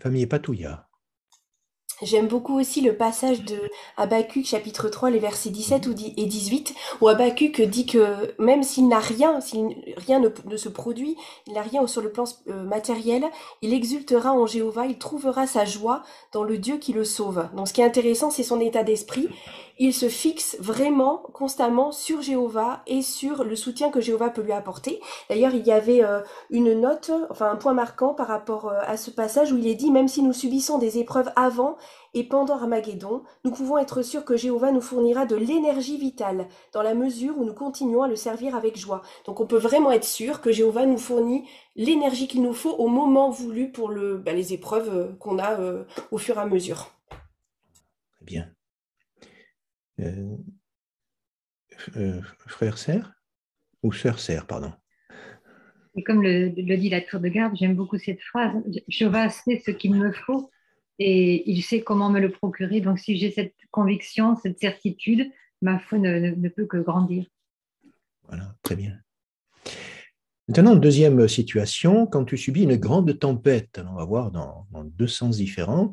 Famille Patouilla. J'aime beaucoup aussi le passage de Habakkuk chapitre 3, les versets 17 et 18, où Habakkuk dit que même s'il n'a rien, si rien ne se produit, il n'a rien sur le plan matériel, il exultera en Jéhovah, il trouvera sa joie dans le Dieu qui le sauve. Donc ce qui est intéressant, c'est son état d'esprit. Il se fixe vraiment, constamment sur Jéhovah et sur le soutien que Jéhovah peut lui apporter. D'ailleurs, il y avait une note, enfin un point marquant par rapport à ce passage où il est dit, même si nous subissons des épreuves avant et pendant Armageddon, nous pouvons être sûrs que Jéhovah nous fournira de l'énergie vitale dans la mesure où nous continuons à le servir avec joie. Donc on peut vraiment être sûr que Jéhovah nous fournit l'énergie qu'il nous faut au moment voulu pour les épreuves qu'on a au fur et à mesure. Très bien. Frère Serre ou sœur Serre, pardon. Et comme le dit la tour de garde, j'aime beaucoup cette phrase. Jéhovah sait ce qu'il me faut et il sait comment me le procurer. Donc si j'ai cette conviction, cette certitude, ma foi ne peut que grandir. Voilà, très bien. Maintenant, deuxième situation, quand tu subis une grande tempête, on va voir dans deux sens différents,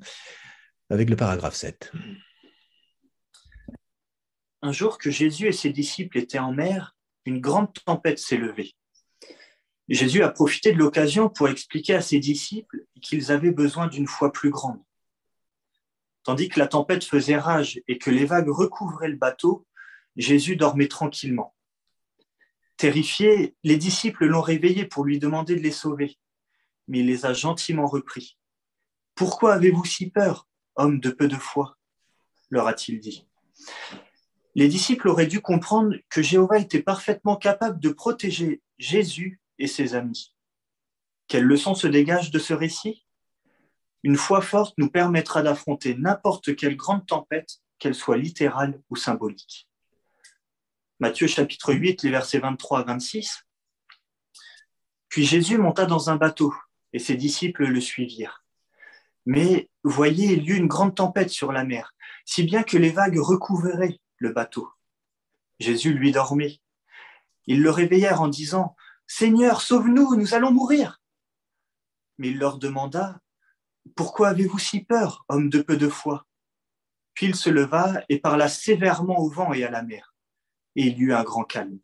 avec le paragraphe 7. Un jour que Jésus et ses disciples étaient en mer, une grande tempête s'est levée. Jésus a profité de l'occasion pour expliquer à ses disciples qu'ils avaient besoin d'une foi plus grande. Tandis que la tempête faisait rage et que les vagues recouvraient le bateau, Jésus dormait tranquillement. Terrifiés, les disciples l'ont réveillé pour lui demander de les sauver, mais il les a gentiment repris. « Pourquoi avez-vous si peur, homme de peu de foi ?» leur a-t-il dit. Les disciples auraient dû comprendre que Jéhovah était parfaitement capable de protéger Jésus et ses amis. Quelle leçon se dégage de ce récit? Une foi forte nous permettra d'affronter n'importe quelle grande tempête, qu'elle soit littérale ou symbolique. Matthieu chapitre 8, les versets 23 à 26. Puis Jésus monta dans un bateau et ses disciples le suivirent. Mais voyez, il y eut une grande tempête sur la mer, si bien que les vagues recouvraient le bateau. Jésus lui dormait. Ils le réveillèrent en disant « Seigneur, sauve-nous, nous allons mourir !» Mais il leur demanda « Pourquoi avez-vous si peur, homme de peu de foi ?» Puis il se leva et parla sévèrement au vent et à la mer. Et il y eut un grand calme.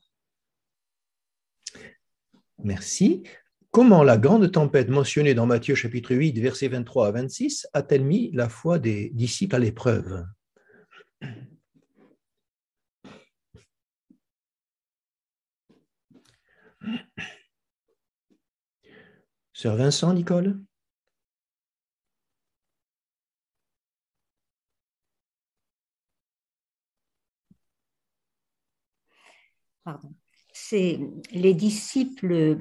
Merci. Comment la grande tempête mentionnée dans Matthieu chapitre 8, versets 23 à 26, a-t-elle mis la foi des disciples à l'épreuve? Sœur Vincent, Nicole? Pardon. Les disciples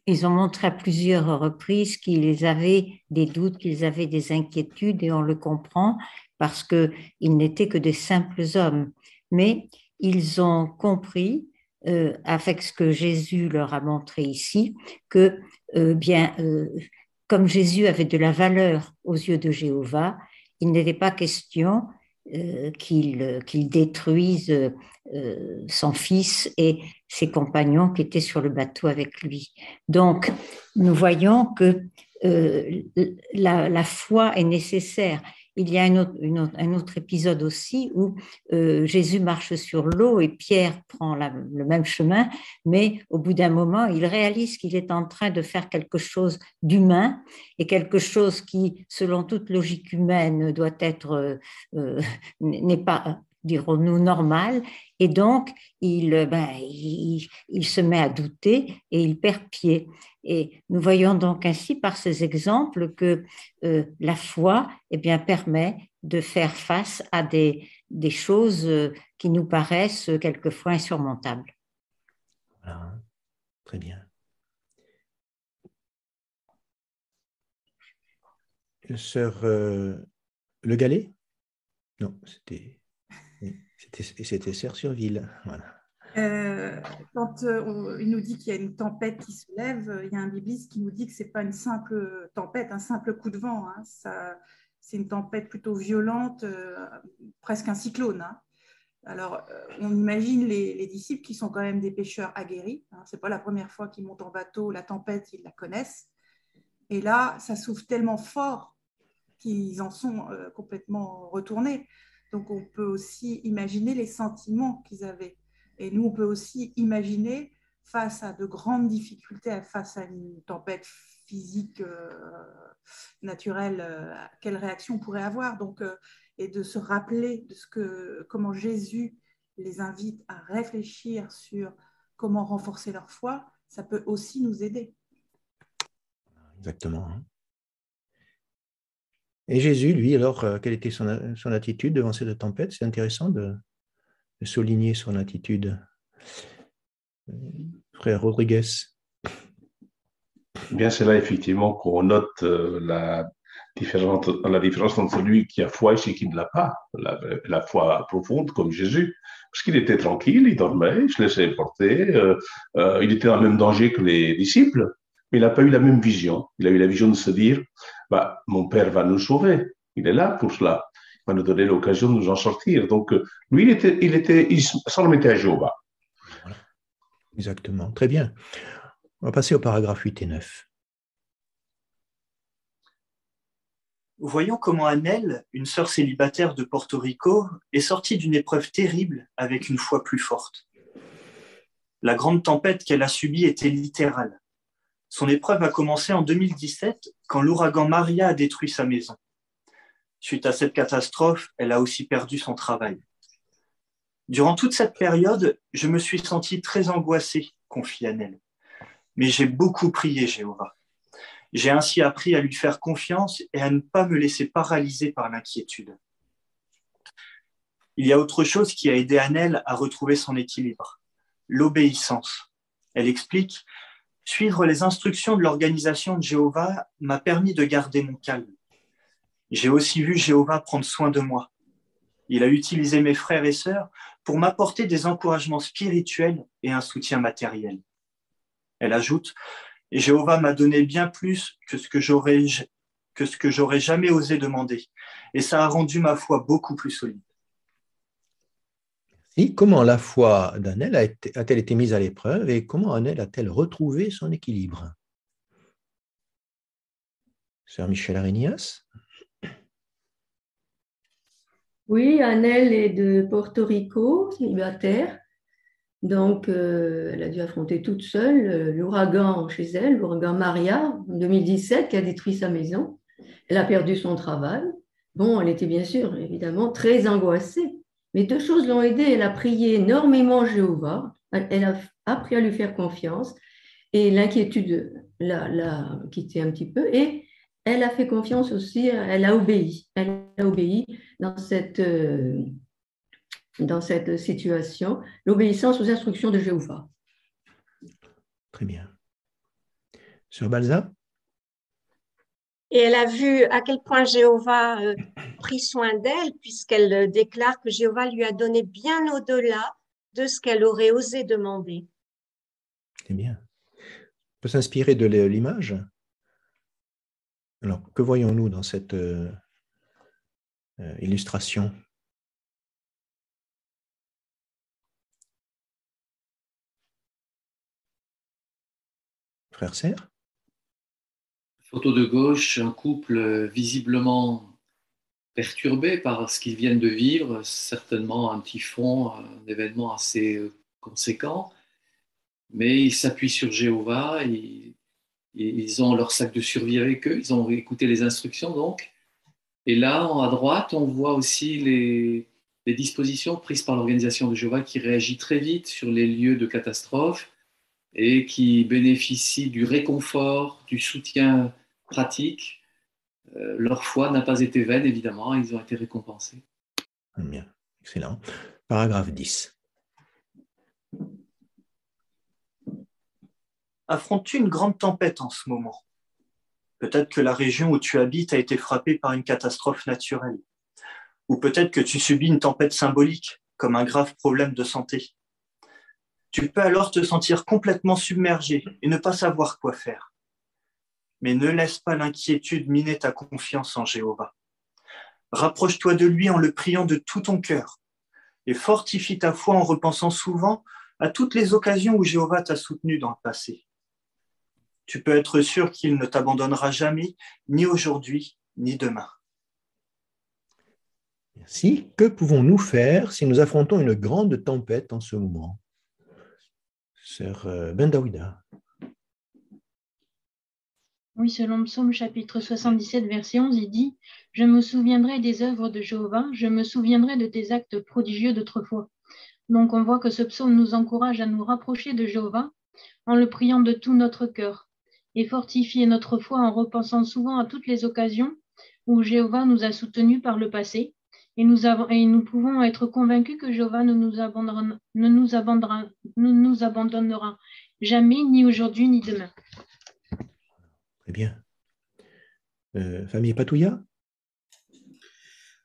ils ont montré à plusieurs reprises qu'ils avaient des doutes, qu'ils avaient des inquiétudes, et on le comprend parce qu'ils n'étaient que des simples hommes. Mais ils ont compris, avec ce que Jésus leur a montré ici, que comme Jésus avait de la valeur aux yeux de Jéhovah, il n'était pas question qu'il détruise son fils et ses compagnons qui étaient sur le bateau avec lui. Donc, nous voyons que la foi est nécessaire. Il y a un autre épisode aussi où Jésus marche sur l'eau et Pierre prend le même chemin, mais au bout d'un moment, il réalise qu'il est en train de faire quelque chose d'humain et quelque chose qui, selon toute logique humaine, doit être, n'est pas, dirons-nous, normal. Et donc, il se met à douter et il perd pied. Et nous voyons donc ainsi par ces exemples que la foi permet de faire face à des choses qui nous paraissent quelquefois insurmontables. Voilà. Très bien. Sœur Le Gallet? Non, c'était Sœur Surville. Voilà. Quand il nous dit qu'il y a une tempête qui se lève, il y a un bibliste qui nous dit que ce n'est pas une simple tempête, un simple coup de vent. Hein. C'est une tempête plutôt violente, presque un cyclone. Hein. Alors, on imagine les disciples qui sont quand même des pêcheurs aguerris. Hein. Ce n'est pas la première fois qu'ils montent en bateau, la tempête, ils la connaissent. Et là, ça souffle tellement fort qu'ils en sont complètement retournés. Donc, on peut aussi imaginer les sentiments qu'ils avaient. Et nous, on peut aussi imaginer, face à de grandes difficultés, face à une tempête physique naturelle, quelle réaction on pourrait avoir. Donc, et de se rappeler de comment Jésus les invite à réfléchir sur comment renforcer leur foi, ça peut aussi nous aider. Exactement. Et Jésus, lui, alors, quelle était son attitude devant cette tempête? C'est intéressant de souligner son attitude. Frère Rodriguez. Bien, c'est là effectivement qu'on note la différence entre celui qui a foi et celui qui ne l'a pas, la foi profonde comme Jésus, parce qu'il était tranquille, il dormait, il se laissait porter, il était dans le même danger que les disciples, mais il n'a pas eu la même vision. Il a eu la vision de se dire, mon Père va nous sauver, il est là pour cela. Va nous donner l'occasion de nous en sortir. Donc, lui, il s'en remettait à Jéhovah. Voilà. Exactement. Très bien. On va passer au paragraphe 8 et 9. Voyons comment Annelle, une sœur célibataire de Porto Rico, est sortie d'une épreuve terrible avec une foi plus forte. La grande tempête qu'elle a subie était littérale. Son épreuve a commencé en 2017, quand l'ouragan Maria a détruit sa maison. Suite à cette catastrophe, elle a aussi perdu son travail. Durant toute cette période, je me suis senti très angoissé, confie Annelle. Mais j'ai beaucoup prié Jéhovah. J'ai ainsi appris à lui faire confiance et à ne pas me laisser paralyser par l'inquiétude. Il y a autre chose qui a aidé Annelle à retrouver son équilibre, l'obéissance. Elle explique « Suivre les instructions de l'organisation de Jéhovah m'a permis de garder mon calme. J'ai aussi vu Jéhovah prendre soin de moi. Il a utilisé mes frères et sœurs pour m'apporter des encouragements spirituels et un soutien matériel. Elle ajoute, et Jéhovah m'a donné bien plus que ce que j'aurais jamais osé demander. Et ça a rendu ma foi beaucoup plus solide. Et comment la foi d'Annelle a-t-elle été mise à l'épreuve et comment Annelle a-t-elle retrouvé son équilibre? Sœur Michel Arénias? Oui, Annelle est de Porto Rico, célibataire. Donc, elle a dû affronter toute seule l'ouragan chez elle, l'ouragan Maria, en 2017, qui a détruit sa maison. Elle a perdu son travail. Bon, elle était bien sûr, évidemment, très angoissée. Mais deux choses l'ont aidée. Elle a prié énormément Jéhovah. Elle a appris à lui faire confiance. Et l'inquiétude l'a quittée un petit peu. Et elle a fait confiance aussi, elle a obéi. Elle a obéi dans cette situation, l'obéissance aux instructions de Jéhovah. Très bien. Sœur Balza? Et elle a vu à quel point Jéhovah a pris soin d'elle, puisqu'elle déclare que Jéhovah lui a donné bien au-delà de ce qu'elle aurait osé demander. C'est bien. On peut s'inspirer de l'image. Alors, que voyons-nous dans cette illustration? Frère Serre? Photo de gauche, un couple visiblement perturbé par ce qu'ils viennent de vivre, certainement un typhon, un événement assez conséquent, mais ils s'appuient sur Jéhovah, ils ont leur sac de survie avec eux, ils ont écouté les instructions donc. Et là, à droite, on voit aussi les dispositions prises par l'organisation de Jéhovah qui réagit très vite sur les lieux de catastrophe et qui bénéficie du réconfort, du soutien pratique. Leur foi n'a pas été vaine, évidemment, ils ont été récompensés. Bien, excellent. Paragraphe 10. Affrontes-tu une grande tempête en ce moment? Peut-être que la région où tu habites a été frappée par une catastrophe naturelle. Ou peut-être que tu subis une tempête symbolique, comme un grave problème de santé. Tu peux alors te sentir complètement submergé et ne pas savoir quoi faire. Mais ne laisse pas l'inquiétude miner ta confiance en Jéhovah. Rapproche-toi de lui en le priant de tout ton cœur et fortifie ta foi en repensant souvent à toutes les occasions où Jéhovah t'a soutenu dans le passé. Tu peux être sûr qu'il ne t'abandonnera jamais, ni aujourd'hui, ni demain. Merci. Que pouvons-nous faire si nous affrontons une grande tempête en ce moment? Sœur Bendaouida. Oui, selon Psaume chapitre 77, verset 11, il dit « Je me souviendrai des œuvres de Jéhovah, je me souviendrai de tes actes prodigieux d'autrefois. » Donc on voit que ce psaume nous encourage à nous rapprocher de Jéhovah en le priant de tout notre cœur et fortifier notre foi en repensant souvent à toutes les occasions où Jéhovah nous a soutenus par le passé et nous pouvons être convaincus que Jéhovah ne nous abandonnera jamais, ni aujourd'hui, ni demain. Très bien. Famille Patouya?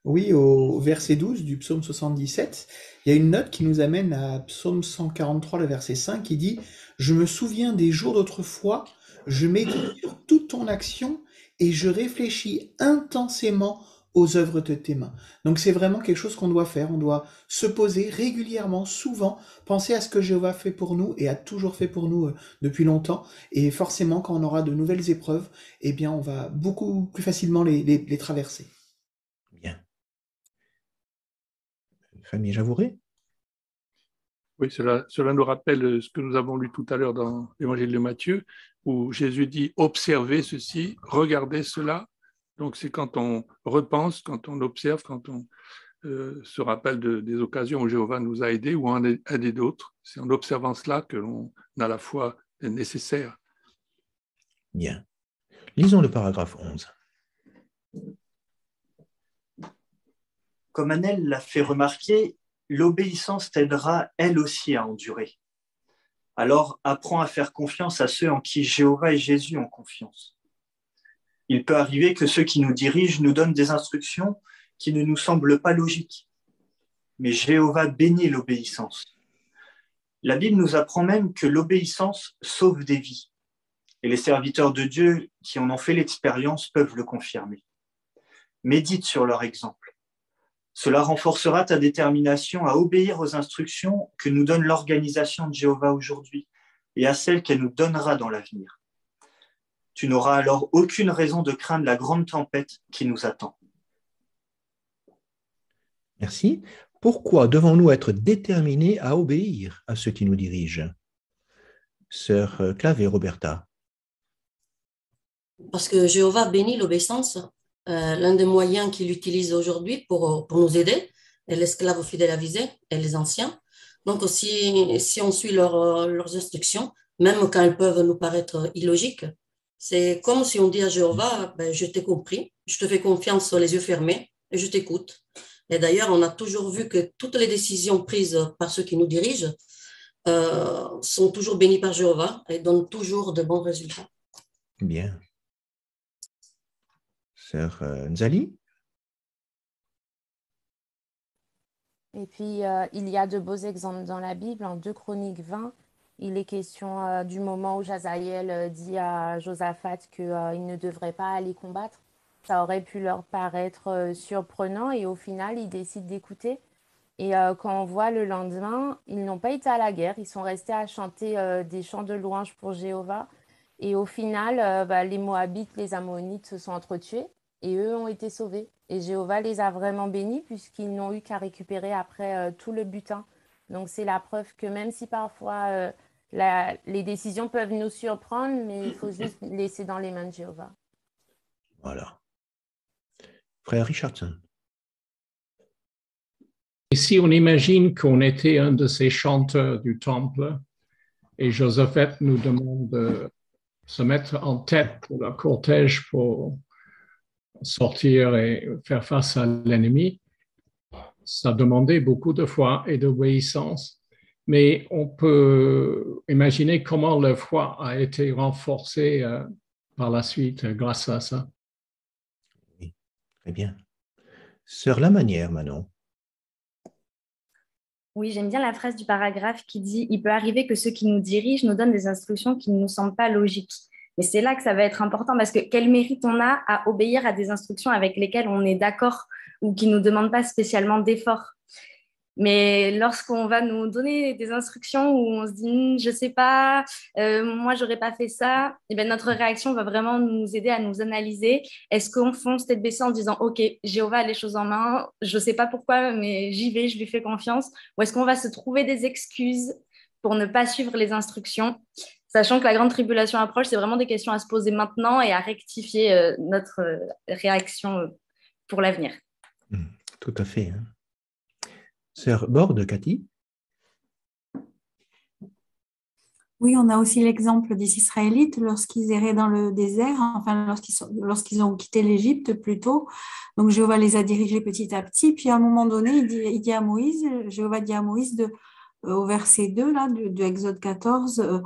Oui, au verset 12 du psaume 77, il y a une note qui nous amène à psaume 143, le verset 5, qui dit « Je me souviens des jours d'autrefois, je médite sur toute ton action et je réfléchis intensément aux œuvres de tes mains. » Donc c'est vraiment quelque chose qu'on doit faire, on doit se poser régulièrement, souvent, penser à ce que Jéhovah fait pour nous et a toujours fait pour nous depuis longtemps, et forcément quand on aura de nouvelles épreuves, eh bien on va beaucoup plus facilement les traverser. Bien. Famille Javouré? Oui, cela nous rappelle ce que nous avons lu tout à l'heure dans l'évangile de Matthieu, où Jésus dit « Observez ceci, regardez cela ». Donc c'est quand on repense, quand on observe, quand on se rappelle des occasions où Jéhovah nous a aidés ou en a aidé d'autres. C'est en observant cela que l'on a la foi nécessaire. Bien. Lisons le paragraphe 11. Comme Annelle l'a fait remarquer, l'obéissance t'aidera elle aussi à endurer. Alors apprends à faire confiance à ceux en qui Jéhovah et Jésus ont confiance. Il peut arriver que ceux qui nous dirigent nous donnent des instructions qui ne nous semblent pas logiques, mais Jéhovah bénit l'obéissance. La Bible nous apprend même que l'obéissance sauve des vies. Et les serviteurs de Dieu qui en ont fait l'expérience peuvent le confirmer. Médite sur leur exemple. Cela renforcera ta détermination à obéir aux instructions que nous donne l'organisation de Jéhovah aujourd'hui et à celles qu'elle nous donnera dans l'avenir. Tu n'auras alors aucune raison de craindre la grande tempête qui nous attend. Merci. Pourquoi devons-nous être déterminés à obéir à ceux qui nous dirigent? Sœur Clave et Roberta. Parce que Jéhovah bénit l'obéissance. L'un des moyens qu'il utilise aujourd'hui pour nous aider est l'esclave fidèle avisé et les anciens. Donc, si on suit leurs instructions, même quand elles peuvent nous paraître illogiques, c'est comme si on dit à Jéhovah, ben, je t'ai compris, je te fais confiance les yeux fermés et je t'écoute. Et d'ailleurs, on a toujours vu que toutes les décisions prises par ceux qui nous dirigent sont toujours bénies par Jéhovah et donnent toujours de bons résultats. Bien. Sœur Nzali. Et puis, il y a de beaux exemples dans la Bible. En 2 Chroniques 20, il est question du moment où Jazaïel dit à Josaphat qu'il ne devrait pas aller combattre. Ça aurait pu leur paraître surprenant et au final, ils décident d'écouter. Et quand on voit le lendemain, ils n'ont pas été à la guerre. Ils sont restés à chanter des chants de louange pour Jéhovah. Et au final, les Moabites, les Ammonites se sont entretués et eux ont été sauvés. Et Jéhovah les a vraiment bénis puisqu'ils n'ont eu qu'à récupérer après tout le butin. Donc c'est la preuve que même si parfois les décisions peuvent nous surprendre, mais il faut juste laisser dans les mains de Jéhovah. Voilà. Frère Richardson. Et si on imagine qu'on était un de ces chanteurs du temple et Josaphat nous demande de se mettre en tête pour le cortège pour sortir et faire face à l'ennemi, ça demandait beaucoup de foi et d'obéissance. Mais on peut imaginer comment leur foi a été renforcée par la suite grâce à ça. Oui, très bien. Sœur Lamanière, Manon. Oui, j'aime bien la phrase du paragraphe qui dit « Il peut arriver que ceux qui nous dirigent nous donnent des instructions qui ne nous semblent pas logiques. » Mais c'est là que ça va être important parce que quel mérite on a à obéir à des instructions avec lesquelles on est d'accord ou qui ne nous demandent pas spécialement d'efforts. Mais lorsqu'on va nous donner des instructions où on se dit « je ne sais pas, moi je n'aurais pas fait ça », et bien notre réaction va vraiment nous aider à nous analyser. Est-ce qu'on fonce tête baissée en disant « ok, Jéhovah a les choses en main, je ne sais pas pourquoi, mais j'y vais, je lui fais confiance » ou est-ce qu'on va se trouver des excuses pour ne pas suivre les instructions, sachant que la grande tribulation approche, c'est vraiment des questions à se poser maintenant et à rectifier notre réaction pour l'avenir. Tout à fait. Hein. Sœur Borde, Cathy. Oui, on a aussi l'exemple des Israélites lorsqu'ils erraient dans le désert, enfin lorsqu'ils ont quitté l'Égypte plutôt. Donc Jéhovah les a dirigés petit à petit. Puis à un moment donné, il dit à Moïse, Jéhovah dit à Moïse au verset 2 là, du Exode 14,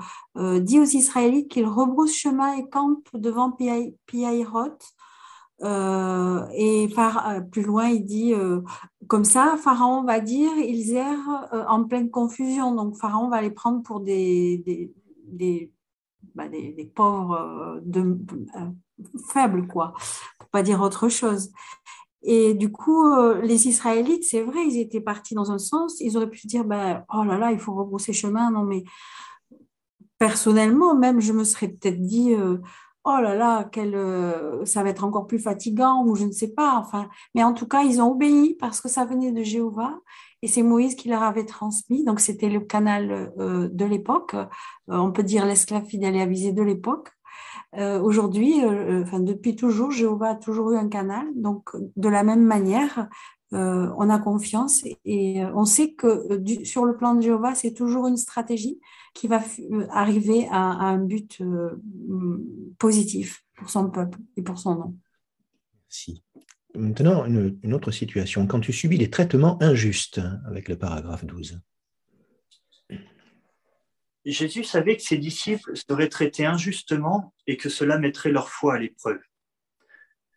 dit aux Israélites qu'ils rebroussent chemin et campent devant Pi-Hahiroth. Et plus loin, il dit comme ça, Pharaon va dire ils errent en pleine confusion. Donc Pharaon va les prendre pour des pauvres faibles, quoi, pour pas dire autre chose. Et du coup, les Israélites, c'est vrai, ils étaient partis dans un sens. Ils auraient pu se dire oh là là, il faut rebrousser chemin. Non, mais personnellement, même, je me serais peut-être dit oh là là, ça va être encore plus fatigant ou je ne sais pas. Enfin, mais en tout cas, ils ont obéi parce que ça venait de Jéhovah et c'est Moïse qui leur avait transmis. Donc, c'était le canal de l'époque. On peut dire l'esclave fidèle et avisé de l'époque. Aujourd'hui, depuis toujours, Jéhovah a toujours eu un canal. Donc, de la même manière, on a confiance et on sait que sur le plan de Jéhovah, c'est toujours une stratégie qui va arriver à un but positif pour son peuple et pour son nom. Merci. Maintenant, une autre situation. Quand tu subis des traitements injustes, avec le paragraphe 12. Jésus savait que ses disciples seraient traités injustement et que cela mettrait leur foi à l'épreuve.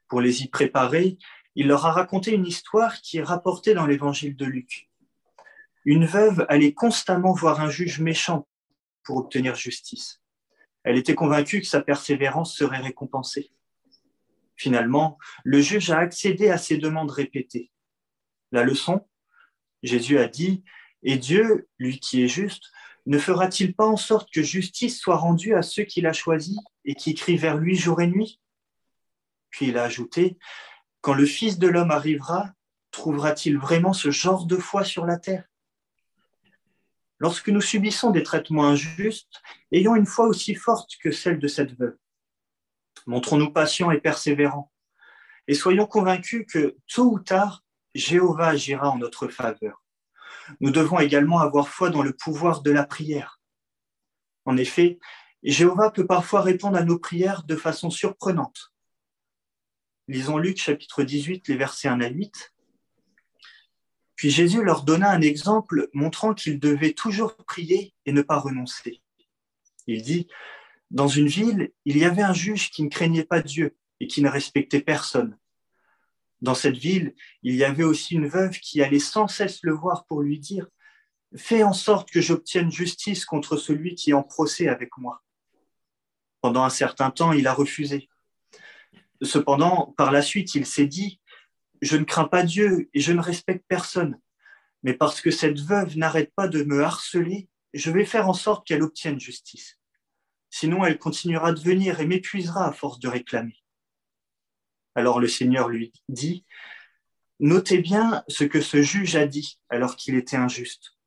Pour les y préparer, il leur a raconté une histoire qui est rapportée dans l'évangile de Luc. une veuve allait constamment voir un juge méchant pour obtenir justice. Elle était convaincue que sa persévérance serait récompensée. Finalement, le juge a accédé à ses demandes répétées. La leçon, Jésus a dit, « Et Dieu, lui qui est juste, ne fera-t-il pas en sorte que justice soit rendue à ceux qu'il a choisis et qui crient vers lui jour et nuit ?» Puis il a ajouté, « Quand le Fils de l'homme arrivera, trouvera-t-il vraiment ce genre de foi sur la terre ?» Lorsque nous subissons des traitements injustes, ayons une foi aussi forte que celle de cette veuve. Montrons-nous patients et persévérants, et soyons convaincus que, tôt ou tard, Jéhovah agira en notre faveur. Nous devons également avoir foi dans le pouvoir de la prière. En effet, Jéhovah peut parfois répondre à nos prières de façon surprenante. Lisons Luc chapitre 18, les versets 1 à 8. Puis Jésus leur donna un exemple montrant qu'ils devaient toujours prier et ne pas renoncer. Il dit, « Dans une ville, il y avait un juge qui ne craignait pas Dieu et qui ne respectait personne. Dans cette ville, il y avait aussi une veuve qui allait sans cesse le voir pour lui dire « Fais en sorte que j'obtienne justice contre celui qui est en procès avec moi. » Pendant un certain temps, il a refusé. Cependant, par la suite, il s'est dit « Je ne crains pas Dieu et je ne respecte personne, mais parce que cette veuve n'arrête pas de me harceler, je vais faire en sorte qu'elle obtienne justice. Sinon, elle continuera de venir et m'épuisera à force de réclamer. » Alors le Seigneur lui dit, « Notez bien ce que ce juge a dit alors qu'il était injuste.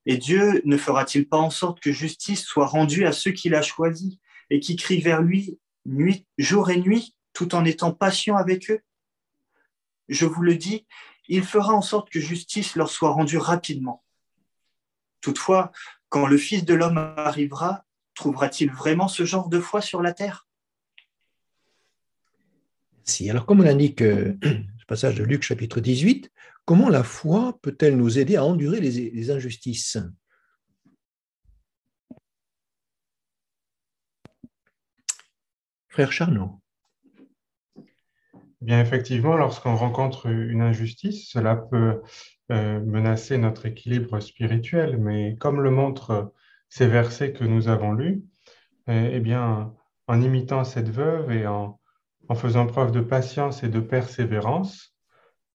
Et Dieu ne fera-t-il pas en sorte que justice soit rendue à ceux qu'il a choisis et qui crient vers lui jour et nuit tout en étant patient avec eux? Je vous le dis, il fera en sorte que justice leur soit rendue rapidement. Toutefois, quand le Fils de l'homme arrivera, trouvera-t-il vraiment ce genre de foi sur la terre ?» Si. Alors, comme on indique ce passage de Luc chapitre 18, comment la foi peut-elle nous aider à endurer les injustices? Frère Charnot. Bien, effectivement, lorsqu'on rencontre une injustice, cela peut menacer notre équilibre spirituel, mais comme le montrent ces versets que nous avons lus, eh bien, en imitant cette veuve et en faisant preuve de patience et de persévérance,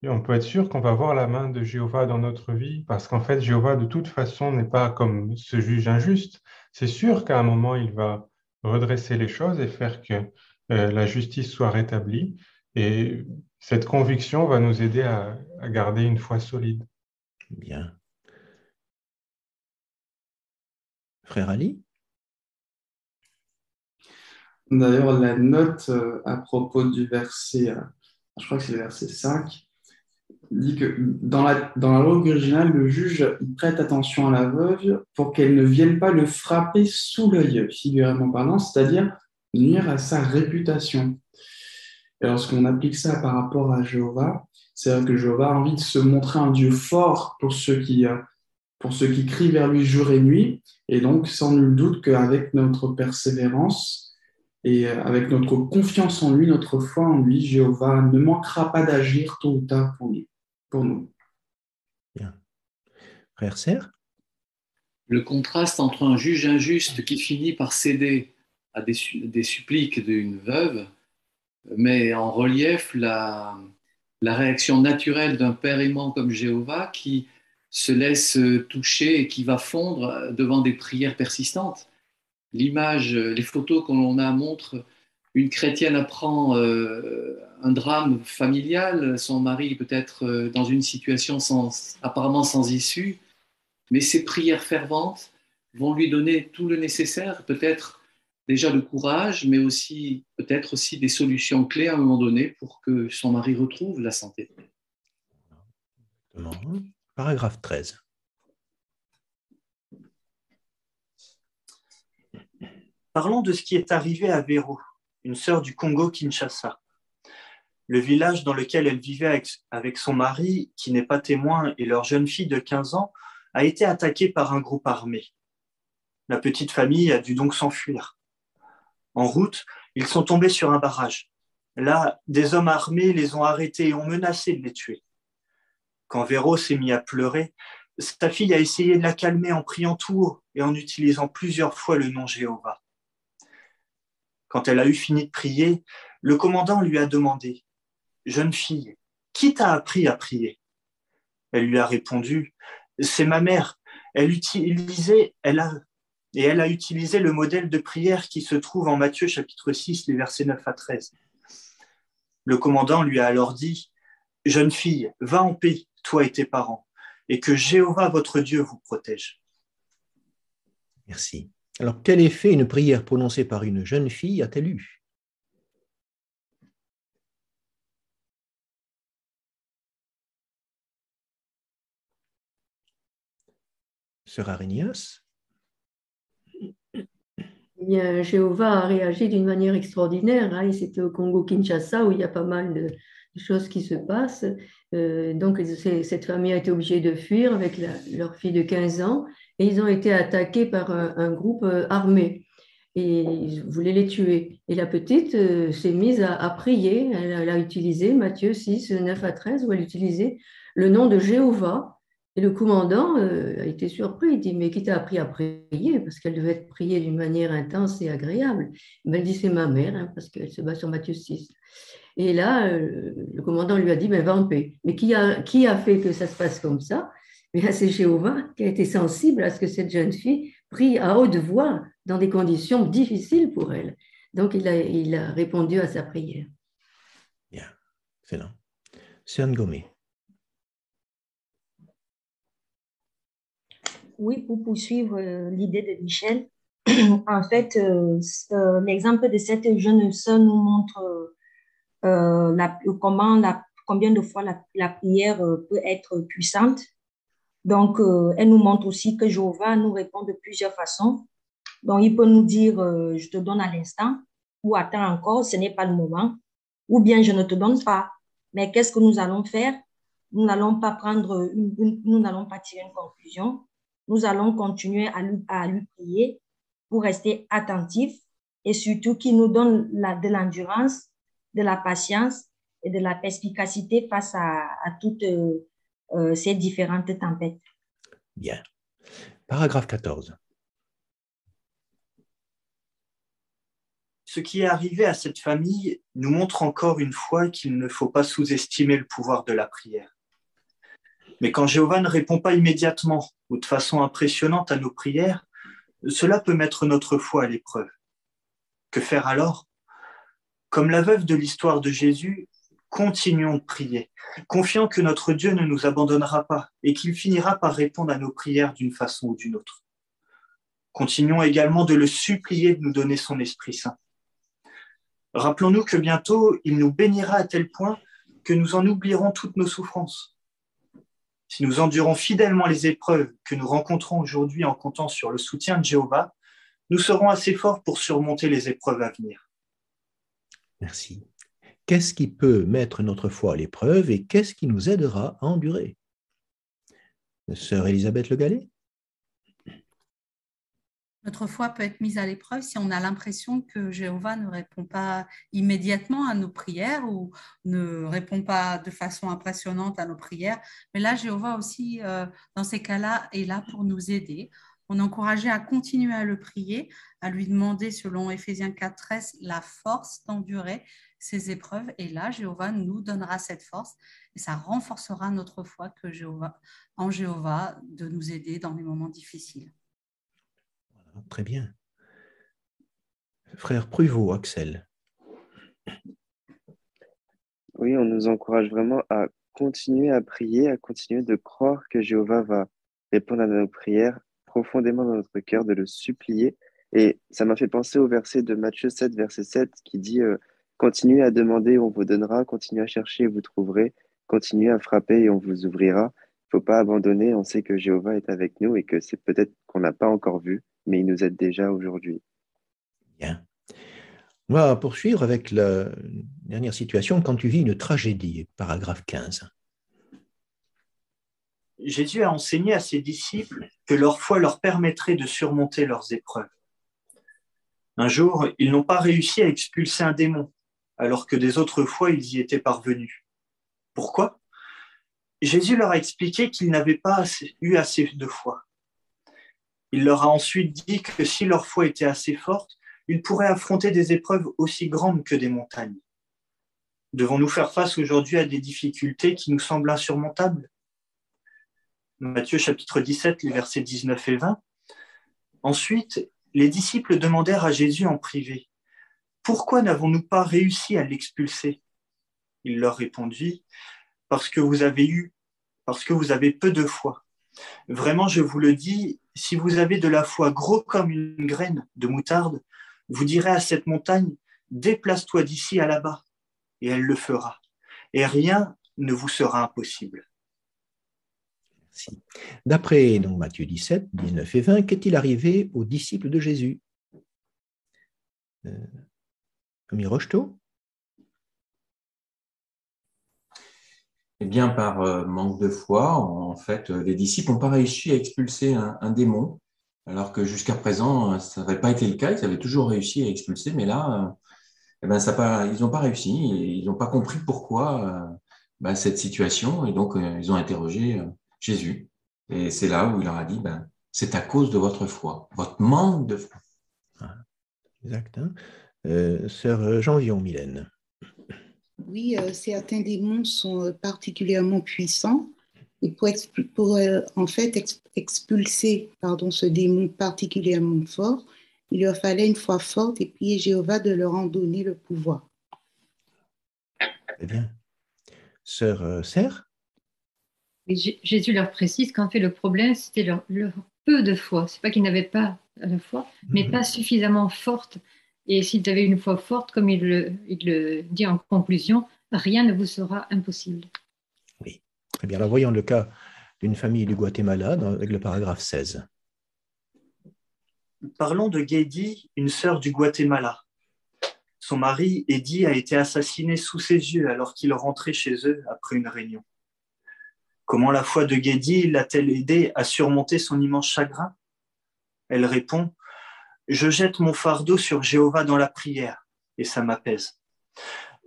on peut être sûr qu'on va voir la main de Jéhovah dans notre vie, parce qu'en fait, Jéhovah, de toute façon, n'est pas comme ce juge injuste. C'est sûr qu'à un moment, il va redresser les choses et faire que la justice soit rétablie. Et cette conviction va nous aider à garder une foi solide. Bien. Frère Ali? D'ailleurs, la note à propos du verset, je crois que c'est le verset 5, dit que dans la langue originale, le juge il prête attention à la veuve pour qu'elle ne vienne pas le frapper sous l'œil, figurativement parlant, c'est-à-dire nuire à sa réputation. Et lorsqu'on applique ça par rapport à Jéhovah, c'est vrai que Jéhovah a envie de se montrer un Dieu fort pour ceux qui crient vers lui jour et nuit, et donc sans nul doute qu'avec notre persévérance, et avec notre confiance en lui, notre foi en lui, Jéhovah ne manquera pas d'agir tôt ou tard pour nous. Bien. Frère Serre? Le contraste entre un juge injuste qui finit par céder à des suppliques d'une veuve met en relief la réaction naturelle d'un père aimant comme Jéhovah qui se laisse toucher et qui va fondre devant des prières persistantes. L'image, les photos que l'on a montrent une chrétienne apprend un drame familial, son mari peut être dans une situation apparemment sans issue, mais ses prières ferventes vont lui donner tout le nécessaire, peut-être déjà le courage, mais aussi peut-être aussi des solutions clés à un moment donné pour que son mari retrouve la santé. Paragraphe 13. Parlons de ce qui est arrivé à Véro, une sœur du Congo-Kinshasa. Le village dans lequel elle vivait avec son mari, qui n'est pas témoin, et leur jeune fille de 15 ans, a été attaqué par un groupe armé. La petite famille a dû donc s'enfuir. En route, ils sont tombés sur un barrage. Là, des hommes armés les ont arrêtés et ont menacé de les tuer. Quand Véro s'est mis à pleurer, Sa fille a essayé de la calmer en priant tout haut et en utilisant plusieurs fois le nom Jéhovah. Quand elle a eu fini de prier, le commandant lui a demandé « Jeune fille, qui t'a appris à prier ?» Elle lui a répondu « C'est ma mère. Elle a utilisé le modèle de prière qui se trouve en Matthieu chapitre 6, les versets 9 à 13. » Le commandant lui a alors dit « Jeune fille, va en paix, toi et tes parents, et que Jéhovah votre Dieu vous protège. » Merci. Alors, quel effet une prière prononcée par une jeune fille a-t-elle eu? Sœur Arinias? Eh bien, Jéhovah a réagi d'une manière extraordinaire. Hein. C'était au Congo-Kinshasa où il y a pas mal de choses qui se passent. Donc, cette famille a été obligée de fuir avec leur fille de 15 ans et ils ont été attaqués par un groupe armé et ils voulaient les tuer. Et la petite s'est mise à prier. Elle a utilisé Matthieu 6, 9 à 13 où elle utilisait le nom de Jéhovah. Et le commandant a été surpris. Il dit, mais qui t'a appris à prier? Parce qu'elle devait être priée d'une manière intense et agréable. Elle dit, c'est ma mère, hein, parce qu'elle se base sur Matthieu 6. Et là, le commandant lui a dit, va en paix. Mais qui a fait que ça se passe comme ça? Mais c'est Jéhovah qui a été sensible à ce que cette jeune fille prie à haute voix dans des conditions difficiles pour elle. Donc, il a répondu à sa prière. Bien, excellent. Sœur Ngomé. Oui, pour poursuivre l'idée de Michel, en fait, l'exemple de cette jeune sœur nous montre combien de fois la prière peut être puissante. Donc, elle nous montre aussi que Jéhovah nous répond de plusieurs façons. Donc, il peut nous dire, je te donne à l'instant, ou attends encore, ce n'est pas le moment, ou bien je ne te donne pas. Mais qu'est-ce que nous allons faire? Nous n'allons pas nous n'allons pas tirer une conclusion. Nous allons continuer à lui prier pour rester attentifs et surtout qu'il nous donne de l'endurance, de la patience et de la perspicacité face à toutes ces différentes tempêtes. Bien. Paragraphe 14. Ce qui est arrivé à cette famille nous montre encore une fois qu'il ne faut pas sous-estimer le pouvoir de la prière. Mais quand Jéhovah ne répond pas immédiatement ou de façon impressionnante à nos prières, cela peut mettre notre foi à l'épreuve. Que faire alors? Comme la veuve de l'histoire de Jésus, continuons de prier, confiant que notre Dieu ne nous abandonnera pas et qu'il finira par répondre à nos prières d'une façon ou d'une autre. Continuons également de le supplier de nous donner son Esprit Saint. Rappelons-nous que bientôt, il nous bénira à tel point que nous en oublierons toutes nos souffrances. Si nous endurons fidèlement les épreuves que nous rencontrons aujourd'hui en comptant sur le soutien de Jéhovah, nous serons assez forts pour surmonter les épreuves à venir. Merci. Qu'est-ce qui peut mettre notre foi à l'épreuve et qu'est-ce qui nous aidera à endurer? Sœur Élisabeth Le Gallais? Notre foi peut être mise à l'épreuve si on a l'impression que Jéhovah ne répond pas immédiatement à nos prières ou ne répond pas de façon impressionnante à nos prières. Mais là, Jéhovah aussi, dans ces cas-là, est là pour nous aider. On est encouragé à continuer à le prier, à lui demander, selon Éphésiens 4:13, la force d'endurer ces épreuves. Et là, Jéhovah nous donnera cette force et ça renforcera notre foi en Jéhovah de nous aider dans les moments difficiles. Très bien. Frère Pruvot, Axel. Oui, on nous encourage vraiment à continuer à prier, à continuer de croire que Jéhovah va répondre à nos prières profondément dans notre cœur, de le supplier. Et ça m'a fait penser au verset de Matthieu 7, verset 7, qui dit continuez à demander, on vous donnera, continuez à chercher et vous trouverez, continuez à frapper et on vous ouvrira. Il ne faut pas abandonner, on sait que Jéhovah est avec nous et que c'est peut-être qu'on n'a pas encore vu, mais il nous aide déjà aujourd'hui. Bien. On va poursuivre avec la dernière situation, quand tu vis une tragédie, paragraphe 15. Jésus a enseigné à ses disciples que leur foi leur permettrait de surmonter leurs épreuves. Un jour, ils n'ont pas réussi à expulser un démon, alors que des autres fois, ils y étaient parvenus. Pourquoi? Jésus leur a expliqué qu'ils n'avaient pas eu assez de foi. Il leur a ensuite dit que si leur foi était assez forte, ils pourraient affronter des épreuves aussi grandes que des montagnes. Devons-nous faire face aujourd'hui à des difficultés qui nous semblent insurmontables? Matthieu chapitre 17, les versets 19 et 20. Ensuite, les disciples demandèrent à Jésus en privé, « Pourquoi n'avons-nous pas réussi à l'expulser ?» Il leur répondit, « Parce que vous avez peu de foi. Vraiment, je vous le dis, si vous avez de la foi gros comme une graine de moutarde, vous direz à cette montagne, déplace-toi d'ici à là-bas, et elle le fera. Et rien ne vous sera impossible. » Merci. D'après donc, Matthieu 17, 19 et 20, qu'est-il arrivé aux disciples de Jésus? Ami Rocheteau? Eh bien, par manque de foi, en fait, les disciples n'ont pas réussi à expulser un démon, alors que jusqu'à présent, ça n'avait pas été le cas. Ils avaient toujours réussi à expulser, mais là, eh ben, ils n'ont pas réussi. Ils n'ont pas compris pourquoi cette situation, et donc ils ont interrogé Jésus. Et c'est là où il leur a dit, c'est à cause de votre foi, votre manque de foi. Exact. Hein. Sœur Jean-Vion, Mylène. Oui, certains démons sont particulièrement puissants. Et pour en fait expulser ce démon particulièrement fort, il leur fallait une foi forte et prier Jéhovah de leur en donner le pouvoir. Très bien. Sœur Serre? Jésus leur précise qu'en fait le problème, c'était leur peu de foi. Ce n'est pas qu'ils n'avaient pas la foi, mais pas suffisamment forte. Et s'ils avaient une foi forte, comme il le dit en conclusion, rien ne vous sera impossible. Oui. Très bien. Alors voyons le cas d'une famille du Guatemala avec le paragraphe 16. Parlons de Guédi, une sœur du Guatemala. Son mari, Eddie, a été assassiné sous ses yeux alors qu'il rentrait chez eux après une réunion. Comment la foi de Guédi l'a-t-elle aidé à surmonter son immense chagrin? Elle répond, « Je jette mon fardeau sur Jéhovah dans la prière, et ça m'apaise.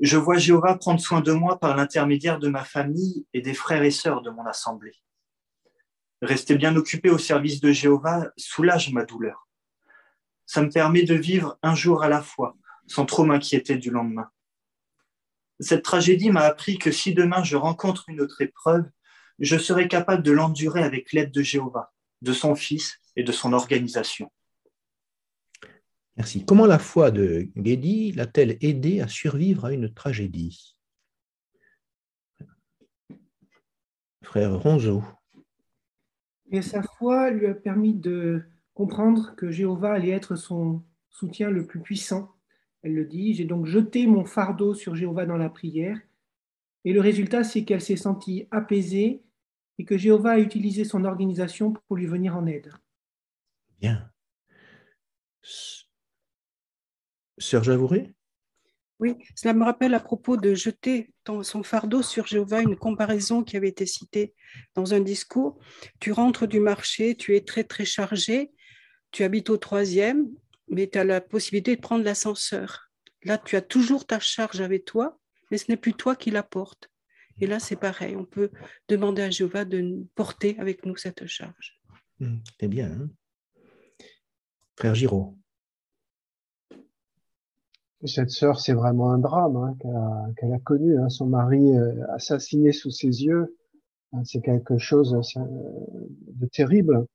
Je vois Jéhovah prendre soin de moi par l'intermédiaire de ma famille et des frères et sœurs de mon assemblée. Rester bien occupé au service de Jéhovah soulage ma douleur. Ça me permet de vivre un jour à la fois, sans trop m'inquiéter du lendemain. Cette tragédie m'a appris que si demain je rencontre une autre épreuve, je serai capable de l'endurer avec l'aide de Jéhovah, de son Fils et de son organisation. » Merci. Comment la foi de Guédi l'a-t-elle aidé à survivre à une tragédie? Frère Ronzo. Et sa foi lui a permis de comprendre que Jéhovah allait être son soutien le plus puissant. Elle le dit, j'ai donc jeté mon fardeau sur Jéhovah dans la prière. Et le résultat, c'est qu'elle s'est sentie apaisée et que Jéhovah a utilisé son organisation pour lui venir en aide. Bien. Sœur Javouré? Oui, cela me rappelle à propos de jeter son fardeau sur Jéhovah, une comparaison qui avait été citée dans un discours. Tu rentres du marché, tu es très très chargé, tu habites au 3e, mais tu as la possibilité de prendre l'ascenseur. Là, tu as toujours ta charge avec toi, mais ce n'est plus toi qui la portes. Et là, c'est pareil, on peut demander à Jéhovah de porter avec nous cette charge. C'est bien. Hein? Frère Giraud. Cette sœur, c'est vraiment un drame qu'elle a connu. Son mari assassiné sous ses yeux, c'est quelque chose de terrible.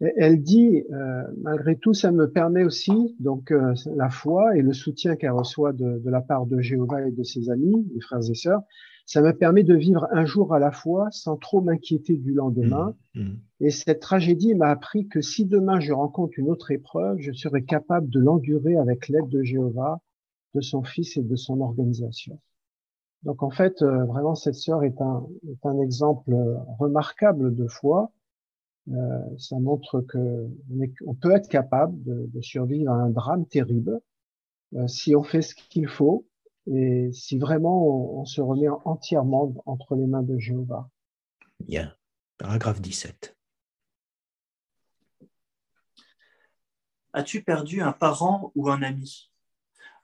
Et elle dit, malgré tout, ça me permet aussi, donc la foi et le soutien qu'elle reçoit de la part de Jéhovah et de ses amis, les frères et sœurs, ça me permet de vivre un jour à la fois sans trop m'inquiéter du lendemain. Et cette tragédie m'a appris que si demain je rencontre une autre épreuve, je serai capable de l'endurer avec l'aide de Jéhovah, de son Fils et de son organisation. Donc en fait, vraiment, cette sœur est un exemple remarquable de foi. Ça montre qu'on peut être capable de survivre à un drame terrible si on fait ce qu'il faut et si vraiment on se remet entièrement entre les mains de Jéhovah. Bien. Paragraphe 17. As-tu perdu un parent ou un ami?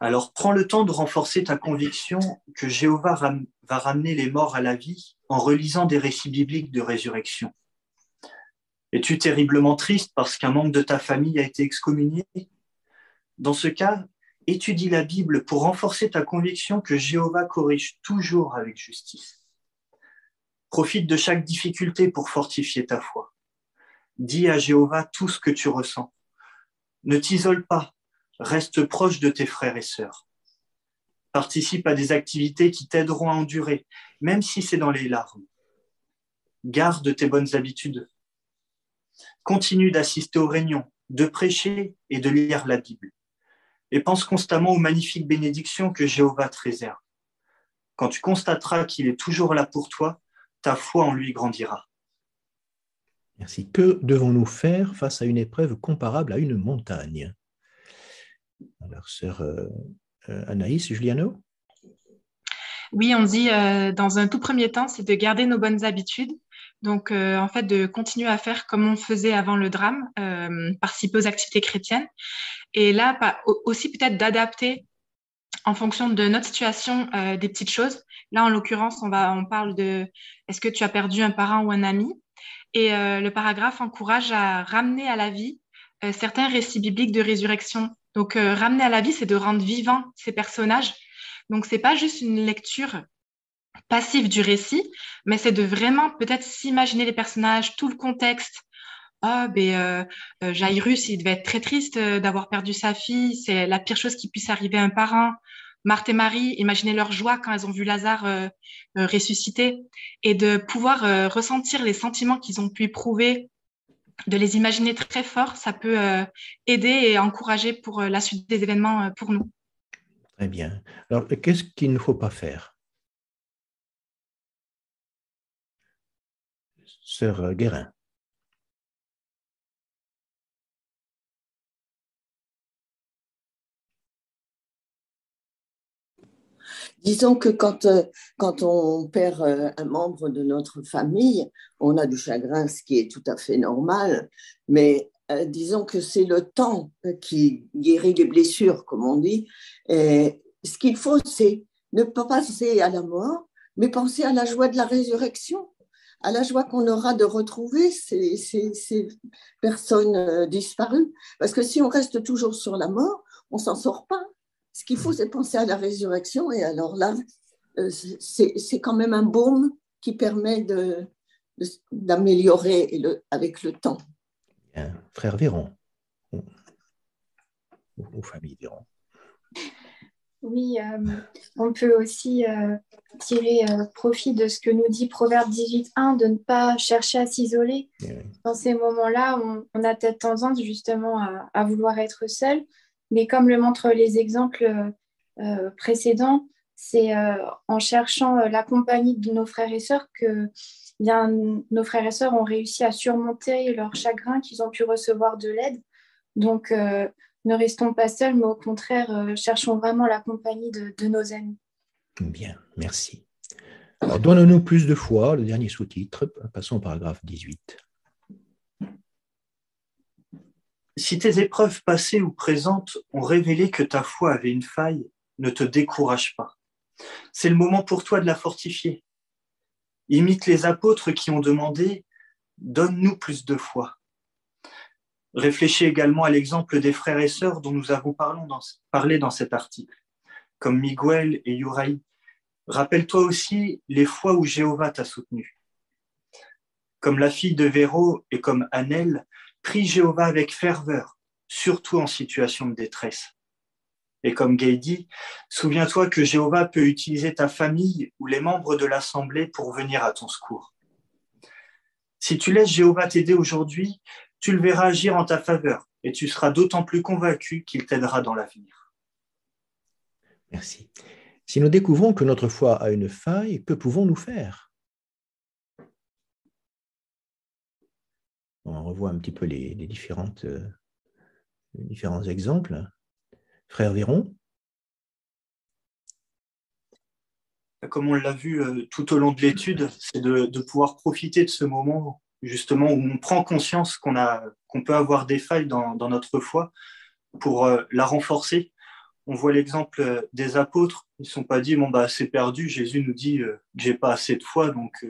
Alors prends le temps de renforcer ta conviction que Jéhovah va ramener les morts à la vie en relisant des récits bibliques de résurrection. Es-tu terriblement triste parce qu'un membre de ta famille a été excommunié? Dans ce cas, étudie la Bible pour renforcer ta conviction que Jéhovah corrige toujours avec justice. Profite de chaque difficulté pour fortifier ta foi. Dis à Jéhovah tout ce que tu ressens. Ne t'isole pas, reste proche de tes frères et sœurs. Participe à des activités qui t'aideront à endurer, même si c'est dans les larmes. Garde tes bonnes habitudes. Continue d'assister aux réunions, de prêcher et de lire la Bible. Et pense constamment aux magnifiques bénédictions que Jéhovah te réserve. Quand tu constateras qu'il est toujours là pour toi, ta foi en lui grandira. Merci. Que devons-nous faire face à une épreuve comparable à une montagne? Alors, sœur Anaïs Juliano? Oui, on dit dans un tout premier temps, c'est de garder nos bonnes habitudes. Donc, en fait, de continuer à faire comme on faisait avant le drame, participer aux activités chrétiennes. Et là, aussi peut-être d'adapter en fonction de notre situation des petites choses. Là, en l'occurrence, on parle de est-ce que tu as perdu un parent ou un ami? Et le paragraphe encourage à ramener à la vie certains récits bibliques de résurrection. Donc, ramener à la vie, c'est de rendre vivants ces personnages. Donc, c'est pas juste une lecture passive du récit, mais c'est de vraiment peut-être s'imaginer les personnages, tout le contexte. Jairus, il devait être très triste d'avoir perdu sa fille. C'est la pire chose qui puisse arriver à un parent. Marthe et Marie, imaginez leur joie quand elles ont vu Lazare ressusciter et de pouvoir ressentir les sentiments qu'ils ont pu éprouver, de les imaginer très fort, ça peut aider et encourager pour la suite des événements pour nous. Très bien. Alors, qu'est-ce qu'il ne faut pas faire? Sœur Guérin. Disons que quand on perd un membre de notre famille, on a du chagrin, ce qui est tout à fait normal, mais disons que c'est le temps qui guérit les blessures, comme on dit. Et ce qu'il faut, c'est ne pas penser à la mort, mais penser à la joie de la résurrection, à la joie qu'on aura de retrouver ces personnes disparues. Parce que si on reste toujours sur la mort, on ne s'en sort pas. Ce qu'il faut, c'est penser à la résurrection. Et alors là, c'est quand même un baume qui permet d'améliorer avec le temps. Bien. Frère Véron, ou famille Véron. Oui, on peut aussi tirer profit de ce que nous dit Proverbe 18.1, de ne pas chercher à s'isoler. Dans ces moments-là, on a peut-être tendance justement à vouloir être seul, mais comme le montrent les exemples précédents, c'est en cherchant la compagnie de nos frères et sœurs que nos frères et sœurs ont réussi à surmonter leur chagrin, qu'ils ont pu recevoir de l'aide. Donc, ne restons pas seuls, mais au contraire, cherchons vraiment la compagnie de nos amis. Bien, merci. Alors, donne-nous plus de foi, le dernier sous-titre. Passons au paragraphe 18. Si tes épreuves passées ou présentes ont révélé que ta foi avait une faille, ne te décourage pas. C'est le moment pour toi de la fortifier. Imite les apôtres qui ont demandé « Donne-nous plus de foi ». Réfléchis également à l'exemple des frères et sœurs dont nous avons parlé dans cet article, comme Miguel et Yuraï. Rappelle-toi aussi les fois où Jéhovah t'a soutenu. Comme la fille de Véro et comme Annelle, prie Jéhovah avec ferveur, surtout en situation de détresse. Et comme Gaïdi, souviens-toi que Jéhovah peut utiliser ta famille ou les membres de l'assemblée pour venir à ton secours. Si tu laisses Jéhovah t'aider aujourd'hui, tu le verras agir en ta faveur et tu seras d'autant plus convaincu qu'il t'aidera dans l'avenir. Merci. Si nous découvrons que notre foi a une faille, que pouvons-nous faire? On revoit un petit peu les différents exemples. Frère Véron? Comme on l'a vu tout au long de l'étude, c'est de pouvoir profiter de ce moment justement où on prend conscience qu'on peut avoir des failles dans notre foi pour la renforcer On voit l'exemple des apôtres. Ils ne se sont pas dit, bon, bah, c'est perdu, Jésus nous dit que j'ai pas assez de foi, donc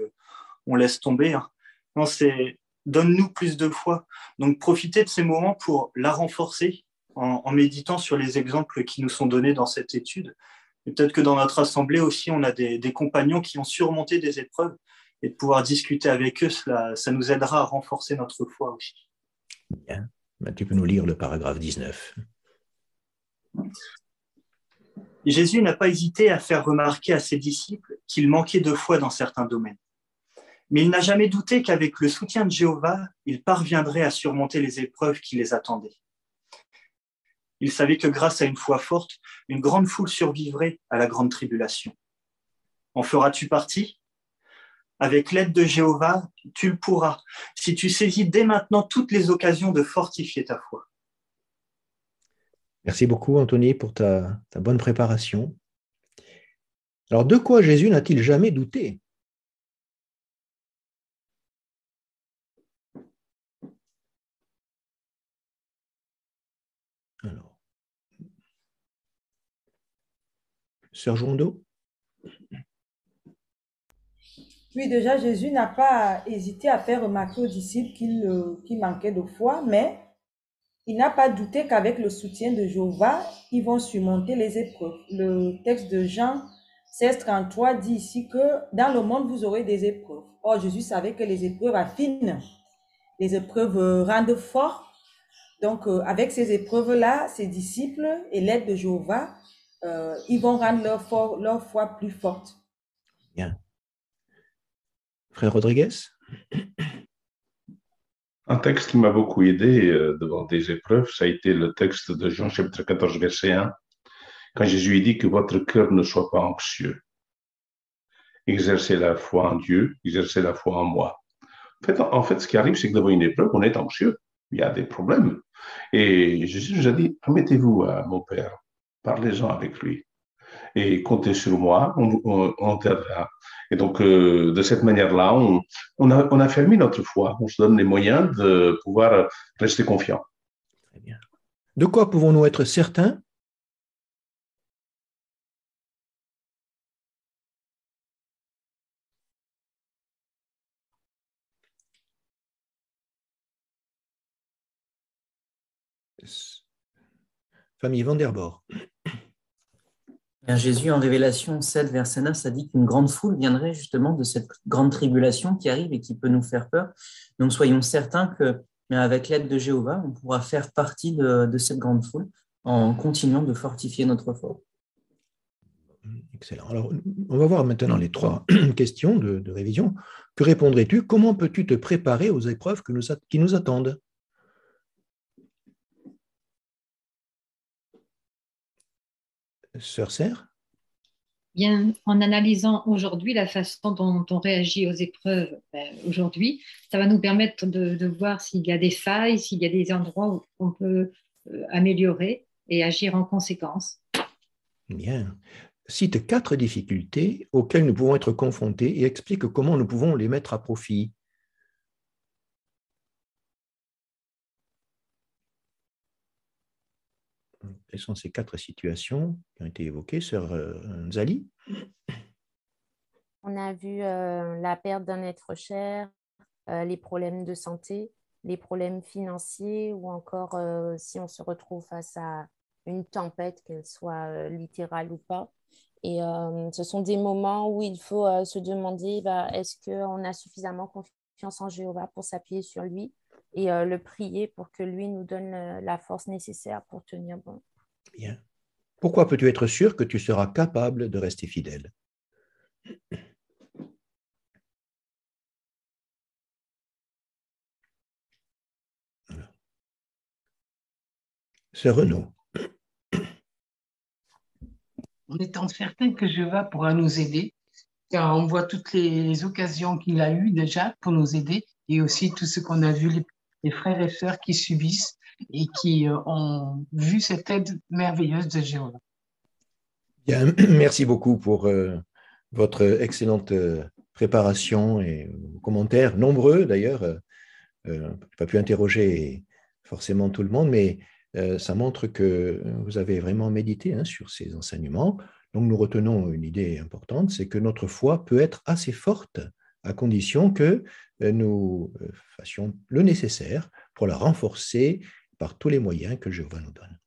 on laisse tomber. Hein. Non, c'est donne-nous plus de foi. Donc, profitez de ces moments pour la renforcer en méditant sur les exemples qui nous sont donnés dans cette étude. Et peut-être que dans notre assemblée aussi, on a des compagnons qui ont surmonté des épreuves et de pouvoir discuter avec eux, ça nous aidera à renforcer notre foi aussi. Bien. Ben, tu peux nous lire le paragraphe 19. Jésus n'a pas hésité à faire remarquer à ses disciples qu'il manquait de foi dans certains domaines. Mais il n'a jamais douté qu'avec le soutien de Jéhovah, il parviendrait à surmonter les épreuves qui les attendaient. Il savait que grâce à une foi forte, une grande foule survivrait à la grande tribulation. En feras-tu partie ? Avec l'aide de Jéhovah, tu le pourras, si tu saisis dès maintenant toutes les occasions de fortifier ta foi. Merci beaucoup, Anthony, pour ta bonne préparation. Alors, de quoi Jésus n'a-t-il jamais douté ? Alors, Sœur Jondo ? Oui, déjà, Jésus n'a pas hésité à faire remarquer aux disciples qu'il manquait de foi, mais il n'a pas douté qu'avec le soutien de Jéhovah, ils vont surmonter les épreuves. Le texte de Jean 16, 33 dit ici que dans le monde, vous aurez des épreuves. Or, Jésus savait que les épreuves affinent, les épreuves rendent fort. Donc, avec ces épreuves-là, ses disciples et l'aide de Jéhovah, ils vont rendre leur foi plus forte. Bien. Frère Rodriguez ? Un texte qui m'a beaucoup aidé devant des épreuves, ça a été le texte de Jean chapitre 14, verset 1, quand Jésus dit que votre cœur ne soit pas anxieux. Exercez la foi en Dieu, exercez la foi en moi. En fait, ce qui arrive, c'est que devant une épreuve, on est anxieux. Il y a des problèmes. Et Jésus nous a dit, remettez-vous à mon Père, parlez-en avec lui. Et comptez sur moi, on t'aidera. Et donc, de cette manière-là, on affermit notre foi. On se donne les moyens de pouvoir rester confiant. Très bien. De quoi pouvons-nous être certains ? Famille Vanderbord. Jésus, en Révélation 7, verset 9, ça dit qu'une grande foule viendrait justement de cette grande tribulation qui arrive et qui peut nous faire peur. Donc, soyons certains qu'avec l'aide de Jéhovah, on pourra faire partie de cette grande foule en continuant de fortifier notre foi. Excellent. Alors, on va voir maintenant les 3 questions de révision. Que répondrais-tu ? Comment peux-tu te préparer aux épreuves qui nous attendent ? Sœur Serre ? Bien, en analysant aujourd'hui la façon dont on réagit aux épreuves aujourd'hui, ça va nous permettre de voir s'il y a des failles, s'il y a des endroits où on peut améliorer et agir en conséquence. Bien. Cite 4 difficultés auxquelles nous pouvons être confrontés et explique comment nous pouvons les mettre à profit. Quelles sont ces 4 situations qui ont été évoquées, Sœur Nzali ? On a vu la perte d'un être cher, les problèmes de santé, les problèmes financiers ou encore si on se retrouve face à une tempête, qu'elle soit littérale ou pas. Et ce sont des moments où il faut se demander est-ce qu'on a suffisamment confiance en Jéhovah pour s'appuyer sur lui et le prier pour que lui nous donne la force nécessaire pour tenir bon. Bien. Pourquoi peux-tu être sûr que tu seras capable de rester fidèle ? Sœur Renaud. En étant certain que Jéhovah pourra nous aider, car on voit toutes les occasions qu'il a eues déjà pour nous aider et aussi tout ce qu'on a vu, les frères et sœurs qui subissent et qui ont vu cette aide merveilleuse de Jéhovah. Bien, merci beaucoup pour votre excellente préparation et commentaires, nombreux d'ailleurs. Je n'ai pas pu interroger forcément tout le monde, mais Ça montre que vous avez vraiment médité sur ces enseignements. Donc, nous retenons une idée importante, c'est que notre foi peut être assez forte à condition que nous fassions le nécessaire pour la renforcer par tous les moyens que Jéhovah nous donne.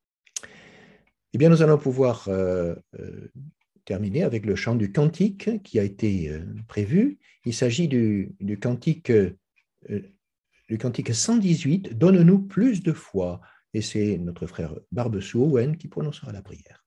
Eh bien, nous allons pouvoir terminer avec le chant du cantique qui a été prévu. Il s'agit du cantique 118, « Donne-nous plus de foi ». Et c'est notre frère Barbesou Owen qui prononcera la prière.